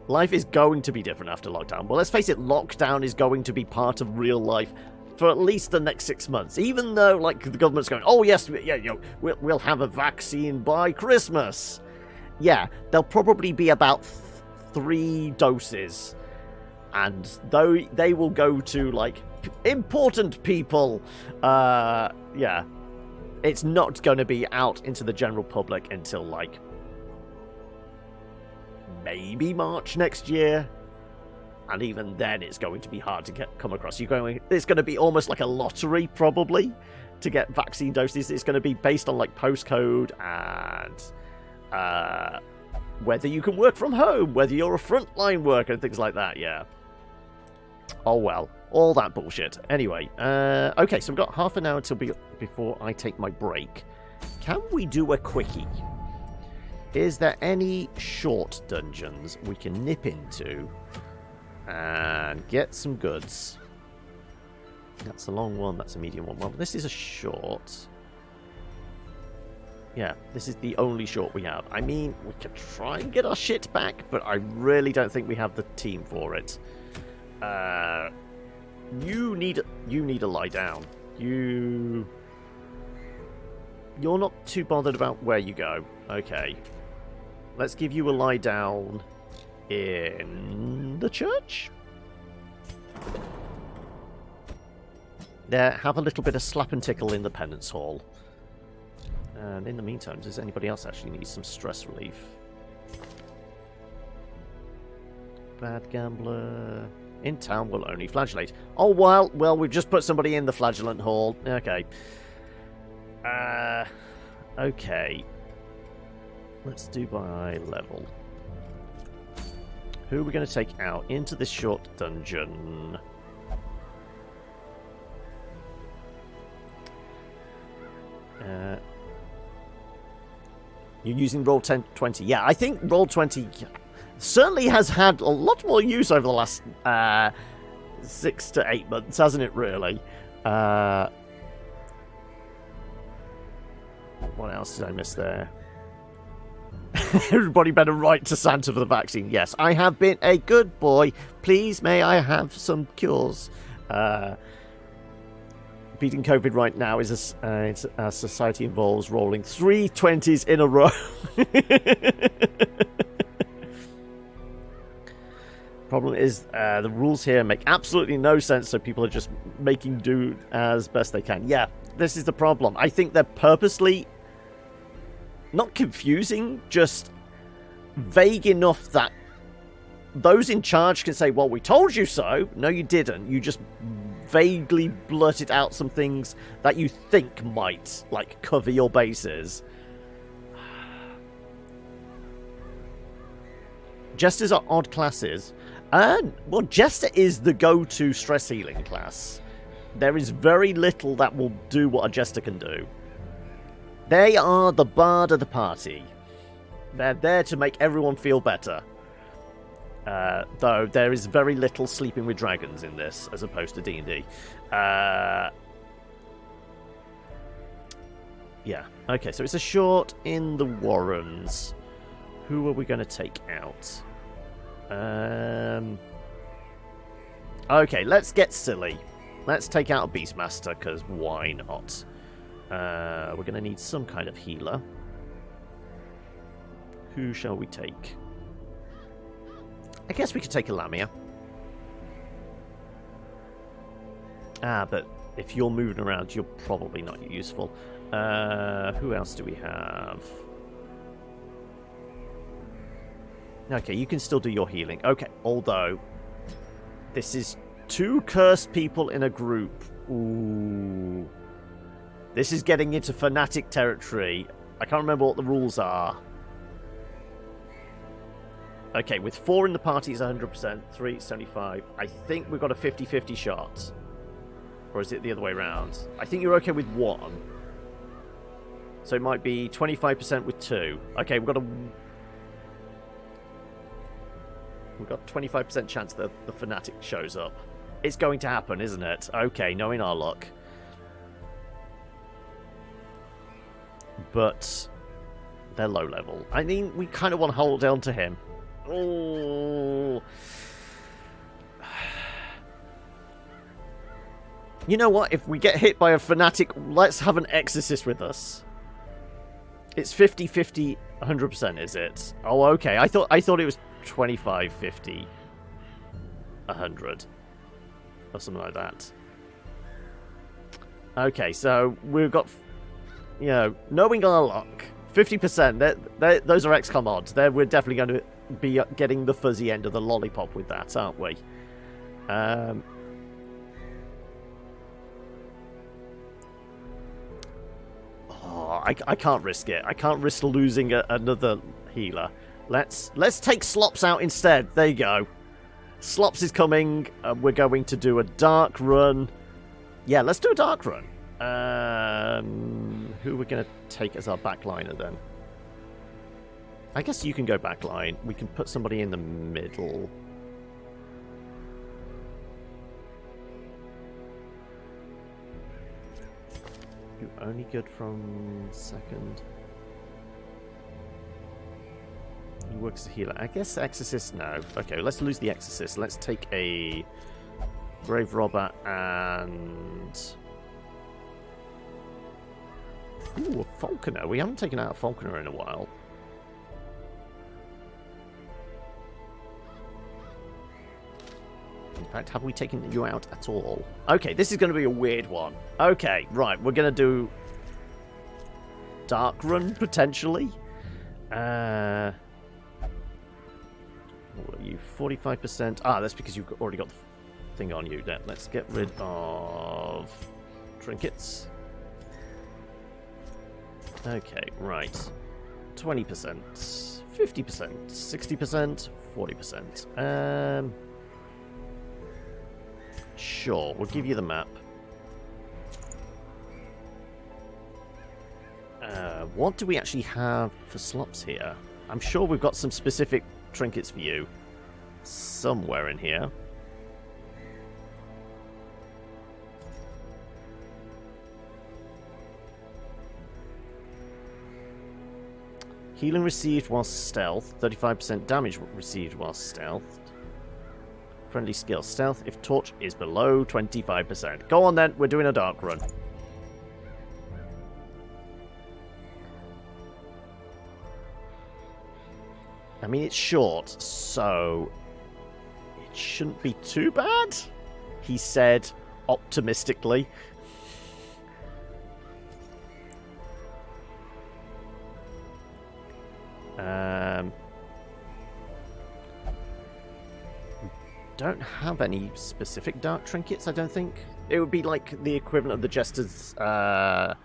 Life is going to be different after lockdown. Well, let's face it, lockdown is going to be part of real life for at least the next 6 months. Even though, the government's going, oh, yes, we'll have a vaccine by Christmas. Yeah, there'll probably be about 3 doses. And though they will go to, important people, yeah, it's not going to be out into the general public until, maybe March next year. And even then, it's going to be hard to come across. It's going to be almost like a lottery, probably, to get vaccine doses. It's going to be based on, postcode and whether you can work from home, whether you're a frontline worker, and things like that, yeah. Oh well, all that bullshit. Anyway, okay, so we've got half an hour before I take my break. Can we do a quickie? Is there any short dungeons we can nip into and get some goods? That's a long one, that's a medium one. Well, this is a short. Yeah, this is the only short we have. I mean, we can try and get our shit back, but I really don't think we have the team for it. You need to lie down. You're not too bothered about where you go. Okay. Let's give you a lie down in the church. There, have a little bit of slap and tickle in the penance hall. And in the meantime, does anybody else actually need some stress relief? Bad gambler. In town will only flagellate. Oh, well, we've just put somebody in the flagellant hall. Okay. Okay. Let's do by level. Who are we going to take out into this short dungeon? You're using Roll20. Yeah, I think Roll20 certainly has had a lot more use over the last 6 to 8 months, hasn't it, really? What else did I miss there? Everybody better write to Santa for the vaccine. Yes, I have been a good boy. Please, may I have some cures? Beating COVID right now is a society involves rolling 3 20s in a row. Problem is, the rules here make absolutely no sense, so people are just making do as best they can. Yeah, this is the problem. I think they're purposely not confusing, just vague enough that those in charge can say, well, we told you so. No, you didn't. You just vaguely blurted out some things that you think might, like, cover your bases. Jesters are odd classes. Well, Jester is the go-to stress healing class. There is very little that will do what a Jester can do. They are the bard of the party. They're there to make everyone feel better. Though there is very little sleeping with dragons in this, as opposed to D&D. Yeah. Okay, so it's a short in the Warrens. Who are we going to take out? Okay, let's get silly. Let's take out a Beastmaster, because why not? We're going to need some kind of healer. Who shall we take? I guess we could take a Lamia. But if you're moving around, you're probably not useful. Who else do we have? Okay, you can still do your healing. Okay, although this is 2 cursed people in a group. Ooh. This is getting into fanatic territory. I can't remember what the rules are. Okay, with 4 in the party it's 100%, 3 it's 75. I think we've got a 50-50 shot. Or is it the other way around? I think you're okay with 1. So it might be 25% with 2. Okay, we've got 25% chance that the fanatic shows up. It's going to happen, isn't it? Okay, knowing our luck. But they're low level. I mean, we kind of want to hold on to him. Oh. You know what? If we get hit by a fanatic, let's have an exorcist with us. It's 50-50, 100%, is it? Oh, okay. I thought it was 25, 50, 100. Or something like that. Okay, so we've got, you know, knowing our luck, 50%, those are XCOM odds. We're definitely going to be getting the fuzzy end of the lollipop with that, aren't we? I can't risk it. I can't risk losing another healer. Let's take Slops out instead. There you go. Slops is coming. We're going to do a dark run. Yeah, let's do a dark run. Who are we going to take as our backliner then? I guess you can go backline. We can put somebody in the middle. You only good from second. He works as a healer. I guess Exorcist, no. Okay, let's lose the Exorcist. Let's take a Grave Robber and... Ooh, a Falconer. We haven't taken out a Falconer in a while. In fact, have we taken you out at all? Okay, this is going to be a weird one. Okay, right, we're going to do Dark Run, potentially. What are you? 45%. Ah, that's because you've already got the thing on you. Let's get rid of trinkets. Okay, right. 20%, 50%, 60%, 40%. Sure, we'll give you the map. What do we actually have for slots here? I'm sure we've got some specific trinkets for you somewhere in here. Healing received while stealth. 35% damage received while stealth. Friendly skill. Stealth if torch is below 25%. Go on then, we're doing a dark run. I mean, it's short, so it shouldn't be too bad, he said optimistically. Don't have any specific dark trinkets, I don't think. It would be like the equivalent of the Jester's dark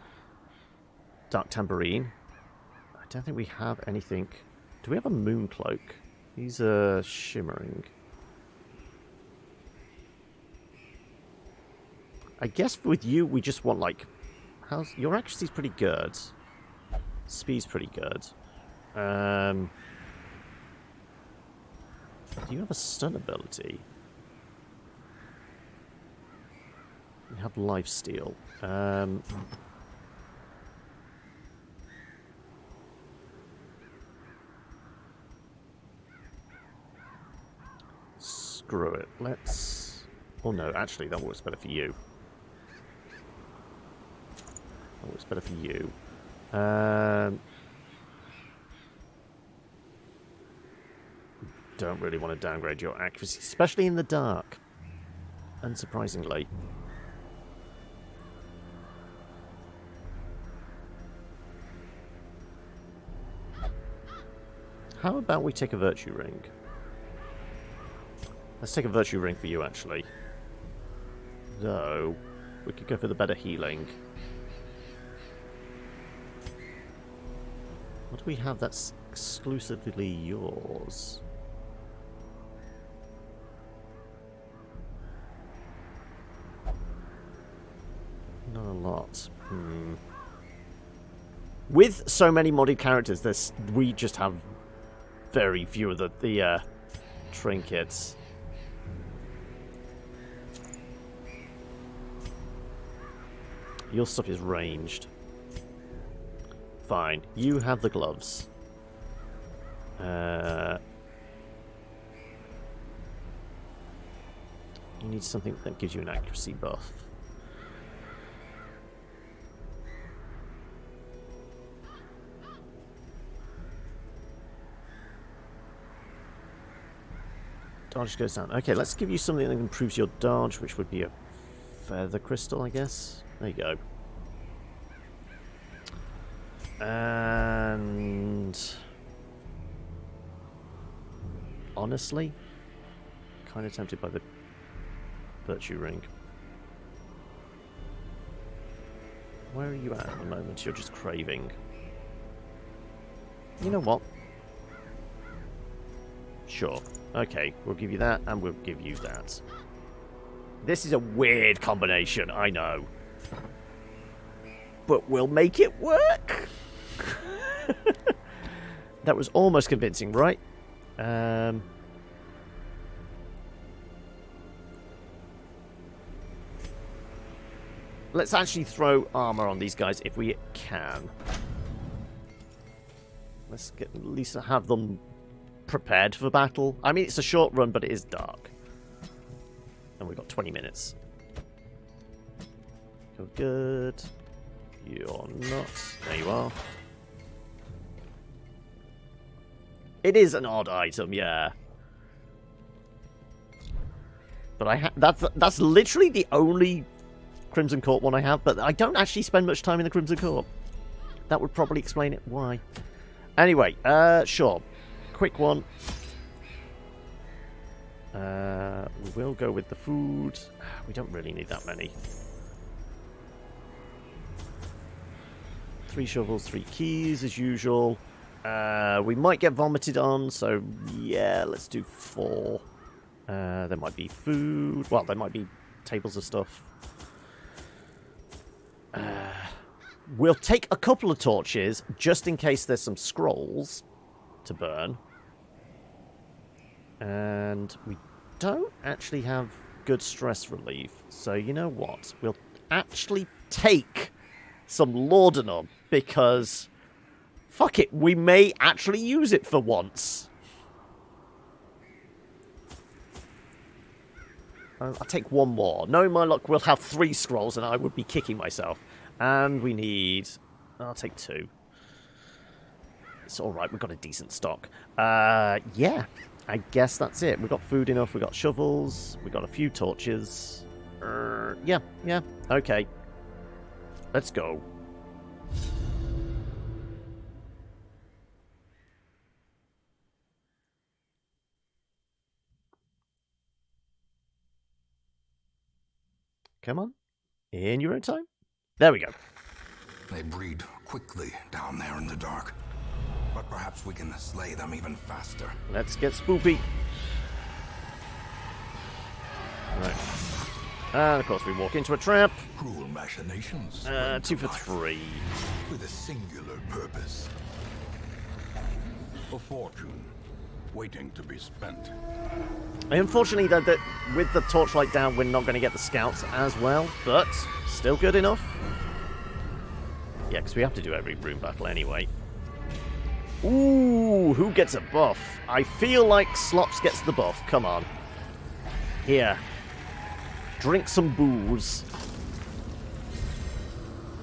tambourine. I don't think we have anything. Do we have a moon cloak? These are shimmering. I guess with you, we just want like... Your accuracy's pretty good. Speed's pretty good. Do you have a stun ability? You have lifesteal. Screw it. Let's... Oh no, actually that works better for you. That works better for you. Don't really want to downgrade your accuracy, especially in the dark. Unsurprisingly. How about we take a virtue ring? Let's take a virtue ring for you, actually. Though, we could go for the better healing. What do we have that's exclusively yours? Not a lot. With so many modded characters, we just have very few of the trinkets. Your stuff is ranged. Fine. You have the gloves. You need something that gives you an accuracy buff. Dodge goes down. Okay, let's give you something that improves your dodge, which would be a feather crystal, I guess. There you go. And honestly, kind of tempted by the virtue ring. Where are you at the moment? You're just craving. You know what? Sure. Okay, we'll give you that, and we'll give you that. This is a weird combination, I know. But we'll make it work! That was almost convincing, right? Let's actually throw armor on these guys if we can. Let's at least have them prepared for battle. I mean, it's a short run, but it is dark. And we've got 20 minutes. You're good. You're not. There you are. It is an odd item, yeah. But that's literally the only Crimson Court one I have, but I don't actually spend much time in the Crimson Court. That would probably explain it why. Anyway, sure. Quick one. We will go with the food. We don't really need that many. 3 shovels, 3 keys as usual. We might get vomited on, so yeah, let's do 4. There might be food. Well, there might be tables of stuff. We'll take a couple of torches, just in case there's some scrolls to burn. And we don't actually have good stress relief. So you know what? We'll actually take some laudanum, because fuck it, we may actually use it for once. I'll take 1 more. Knowing my luck, we'll have 3 scrolls and I would be kicking myself. And we need... I'll take 2. It's alright, we've got a decent stock. Yeah, I guess that's it. We've got food enough, we've got shovels, we've got a few torches. Yeah, okay. Let's go. Come on. In your own time. There we go. They breed quickly down there in the dark. But perhaps we can slay them even faster. Let's get spoopy. Right. And of course we walk into a trap. Cruel machinations. 2 for 3. With a singular purpose. A fortune waiting to be spent. Unfortunately, that with the torchlight down, we're not going to get the scouts as well, but still good enough. Yeah, because we have to do every room battle anyway. Ooh, who gets a buff? I feel like Slops gets the buff. Come on. Here. Drink some booze.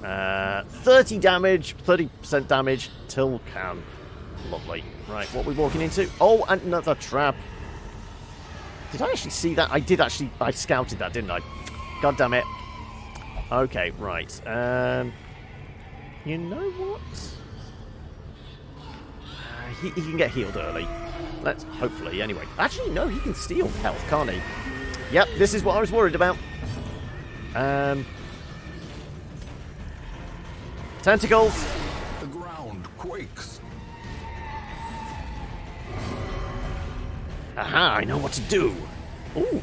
30 damage, 30% damage, till camp. Lovely. Right, what are we walking into? Oh, another trap. Did I actually see that? I did actually... I scouted that, didn't I? God damn it. Okay, right. You know what? He can get healed early. Let's... Hopefully, anyway. Actually, no, he can steal health, can't he? Yep, this is what I was worried about. Tentacles. The ground quakes. Aha, I know what to do. Ooh.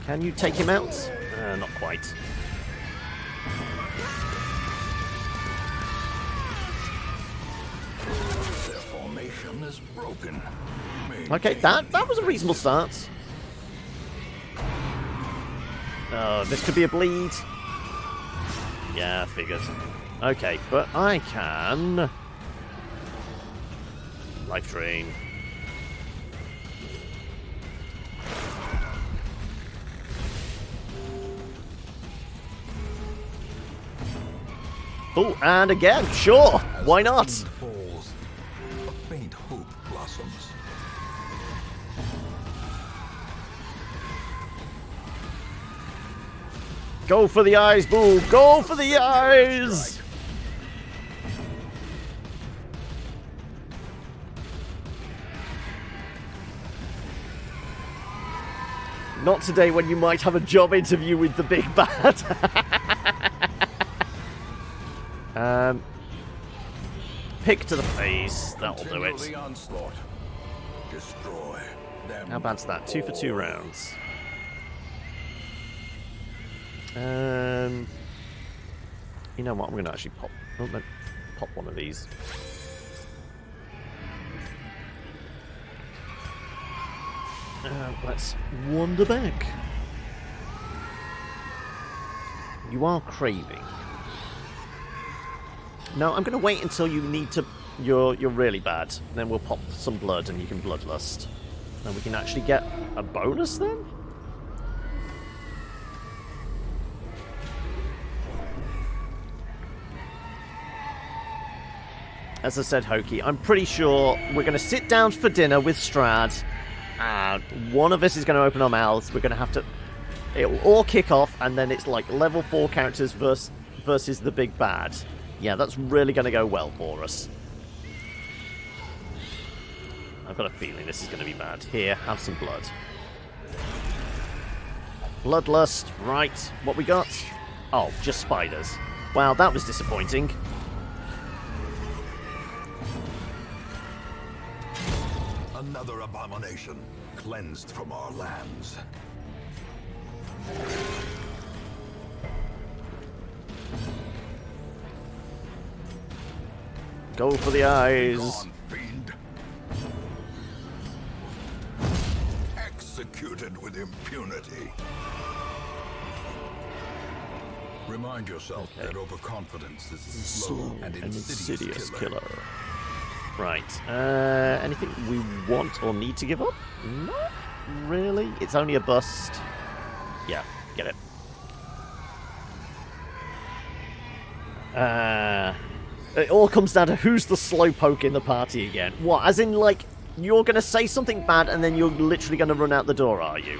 Can you take him out? Not quite. Their formation is broken. Okay, that was a reasonable start. This could be a bleed. Yeah, figured. Okay, but I can... Life drain. Oh, and again, sure, why not? Falls, a faint hope blossoms. Go for the eyes, Boo! Go for the eyes! Not today when you might have a job interview with the big bad. Pick to the face. That'll do it. The onslaught. Destroy them. How bad's that? 2 for 2 rounds. You know what? I'm going to actually pop. Oh, no, pop one of these. Let's wander back. You are craving. No, I'm going to wait until you need to. You're really bad. Then we'll pop some blood, and you can bloodlust. And we can actually get a bonus then. As I said, Hokey, I'm pretty sure we're going to sit down for dinner with Strad, And one of us is going to open our mouths. We're going to have to... It'll all kick off, and then it's like level 4 characters versus the big bad. Yeah, that's really going to go well for us. I've got a feeling this is going to be bad. Here, have some blood. Bloodlust, right. What we got? Oh, just spiders. Wow, that was disappointing. Another abomination, cleansed from our lands. Go for the eyes. Gone, fiend. Executed with impunity. Remind yourself that overconfidence is a slow and insidious killer. Right. Anything we want or need to give up? Not really. It's only a bust. Yeah, get it. It all comes down to who's the slowpoke in the party again. What? As in, like, you're going to say something bad and then you're literally going to run out the door, are you?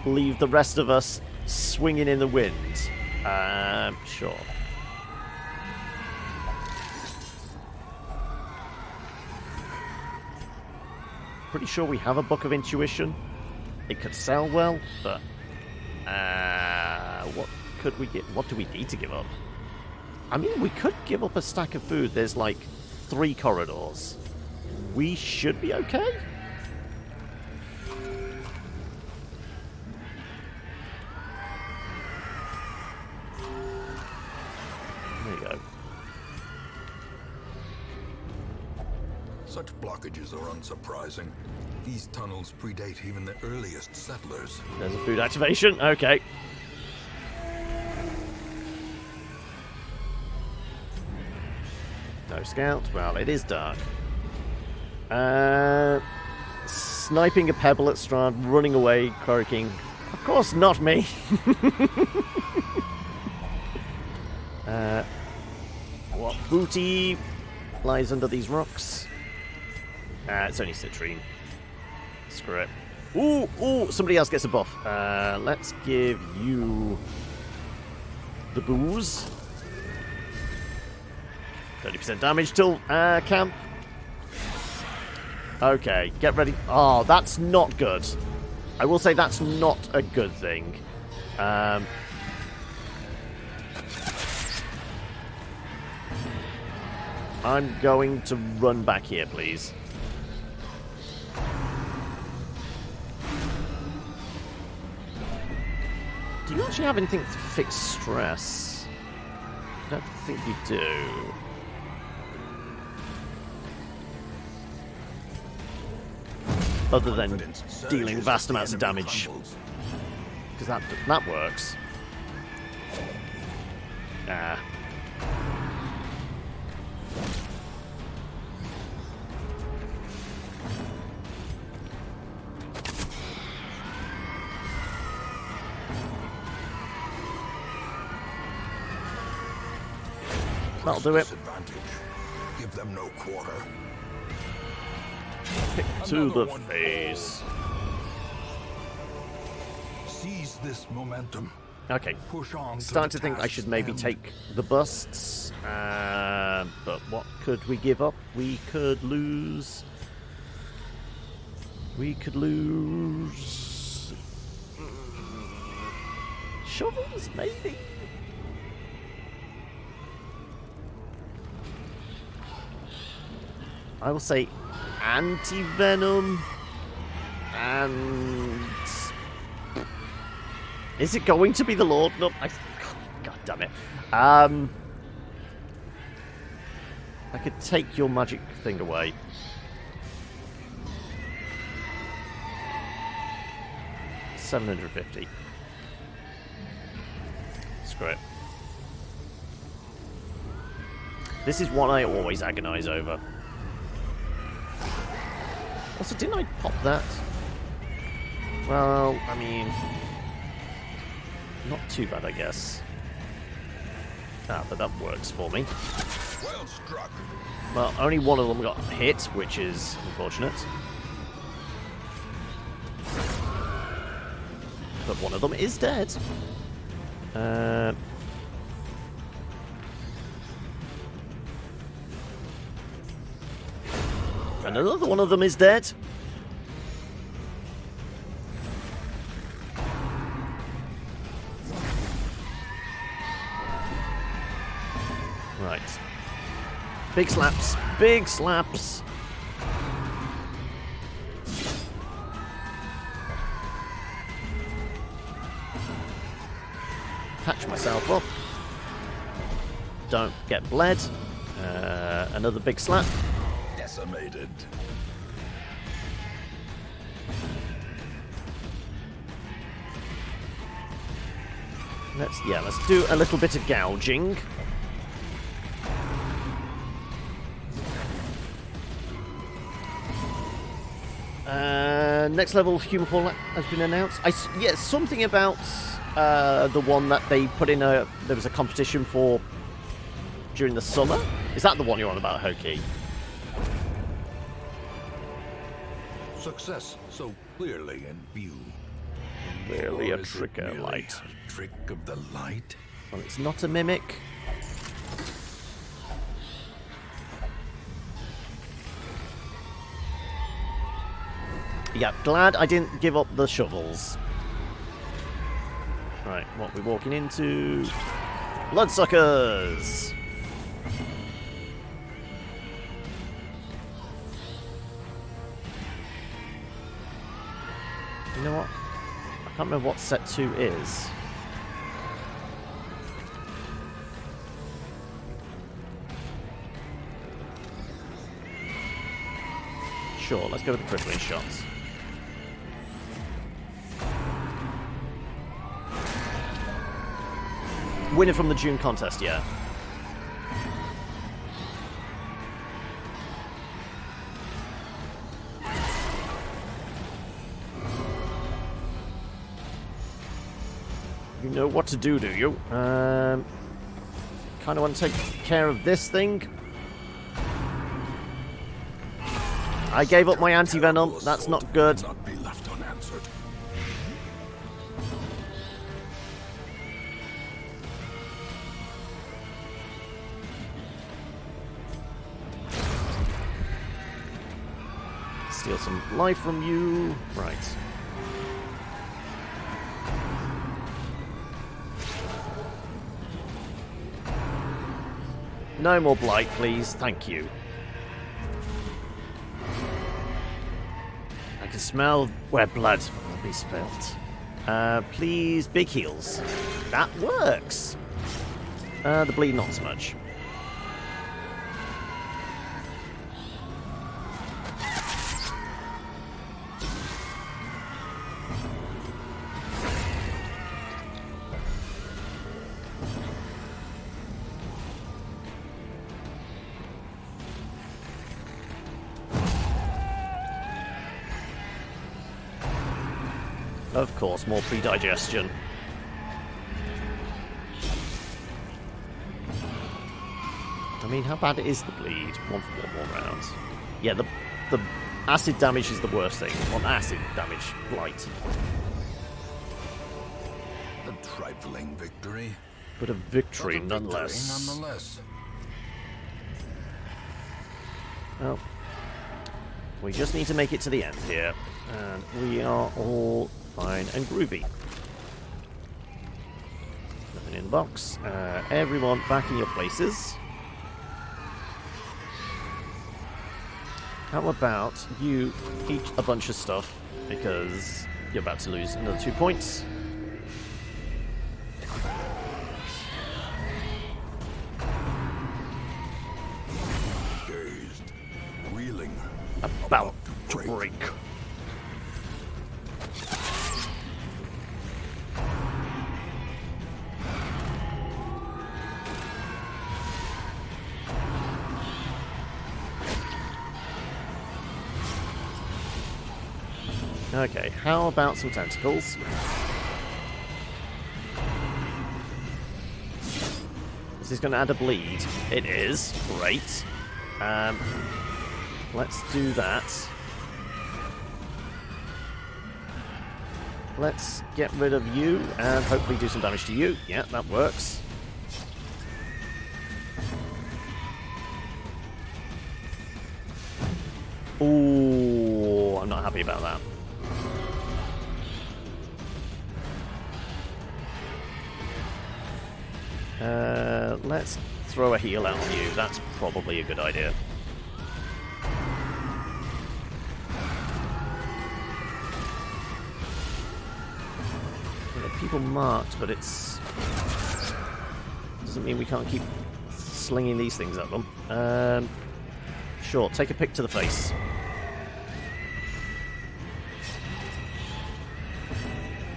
Leave the rest of us swinging in the wind. Sure. Pretty sure we have a Book of Intuition. It could sell well, but what could we get? What do we need to give up? I mean, we could give up a stack of food. There's like 3 corridors. We should be okay. There you go. Such blockages are unsurprising. These tunnels predate even the earliest settlers. There's a food activation. Okay. No scout. Well, it is dark. Sniping a pebble at Strahd, running away, croaking. Of course, not me. What booty lies under these rocks? It's only citrine. Screw it. Ooh, ooh, somebody else gets a buff. Let's give you the booze. 30% damage till camp. Okay, get ready. Oh, that's not good. I will say that's not a good thing. I'm going to run back here, please. Do you actually have anything to fix stress? I don't think you do. Other than dealing vast amounts of damage. Because that works. Ah. That'll do it. Give them no quarter. Kick to the face. Seize this momentum. Okay. Push on. Starting to think I should maybe take the busts. But what could we give up? We could lose. We could lose. Shovels, maybe? I will say anti-venom and... Is it going to be the Lord? No, God damn it. I could take your magic thing away. $750. Screw it. This is what I always agonize over. Also, didn't I pop that? Well, I mean... Not too bad, I guess. Ah, but that works for me. Well struck. Well, only one of them got hit, which is unfortunate. but one of them is dead. And another one of them is dead. Right. Big slaps. Big slaps. Patch myself up. Don't get bled. Another big slap. Decimated. Let's do a little bit of gouging. Next level of human form has been announced. Something about the one that they put in there was a competition for during the summer. Is that the one you're on about, Hoki? Success so clearly in view. Clearly Or a is it trick of merely light. a trick of the light? Well, it's not a mimic. Yeah, glad I didn't give up the shovels. Right, what we're walking into... Bloodsuckers! You know what? I can't remember what set 2 is. Sure, let's go with the crippling shots. Winner from the June contest, yeah. You know what to do you? Kind of want to take care of this thing. I gave up my anti-venom. That's not good. Not be left unanswered. Steal some life from you. Right. No more blight, please. Thank you. I can smell where blood will be spilt. Please, big heals. That works. The bleed, not so much. Of course, more pre-digestion. I mean, how bad is the bleed? One more round. Yeah, the acid damage is the worst thing. On acid damage, blight. A trifling victory. But a victory, But a nonetheless. nonetheless. Well, we just need to make it to the end here. And we are all fine and groovy. Nothing in the box. Everyone back in your places. How about you eat a bunch of stuff, because you're about to lose another 2 points. Dazed. Reeling. About to break. Okay, how about some tentacles? Is this going to add a bleed? It is. Great. Let's do that. Let's get rid of you and hopefully do some damage to you. Yeah, that works. Ooh, I'm not happy about that. Let's throw a heal out on you. That's probably a good idea. People marked, but it's doesn't mean we can't keep slinging these things at them. Sure, take a pick to the face.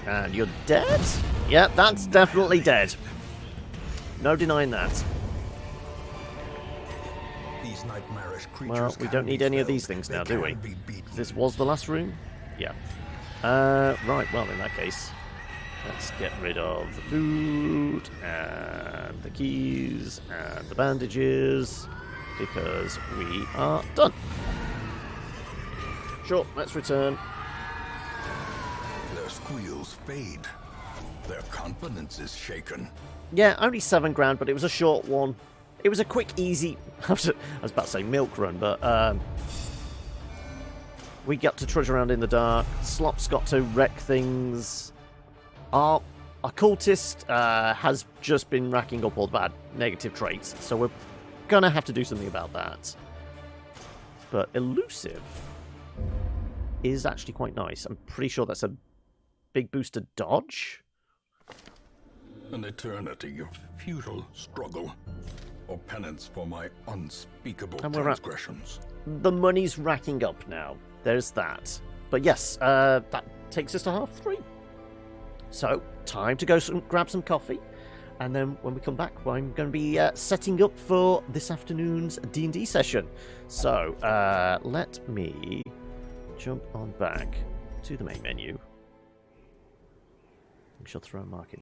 And you're dead? Yep, that's definitely dead. No denying that. These nightmarish creatures Well, we don't need any of these things now, do we? This was the last room? Yeah. Right, well, in that case, let's get rid of the food, and the keys, and the bandages, because we are done. Sure, let's return. Their squeals fade. Their confidence is shaken. Yeah, only 7 grand, but it was a short one. It was a quick, easy... I was about to say milk run, but we got to trudge around in the dark. Slop's got to wreck things. Our cultist has just been racking up all the bad negative traits, so we're going to have to do something about that. But elusive is actually quite nice. I'm pretty sure that's a big boost to dodge. An eternity of futile struggle, or penance for my unspeakable And we're transgressions. The money's racking up now. There's that. But yes, that takes us to 3:30. So, time to go grab some coffee. And then when we come back, I'm going to be setting up for this afternoon's D&D session. So, let me jump on back to the main menu. We shall throw a mark in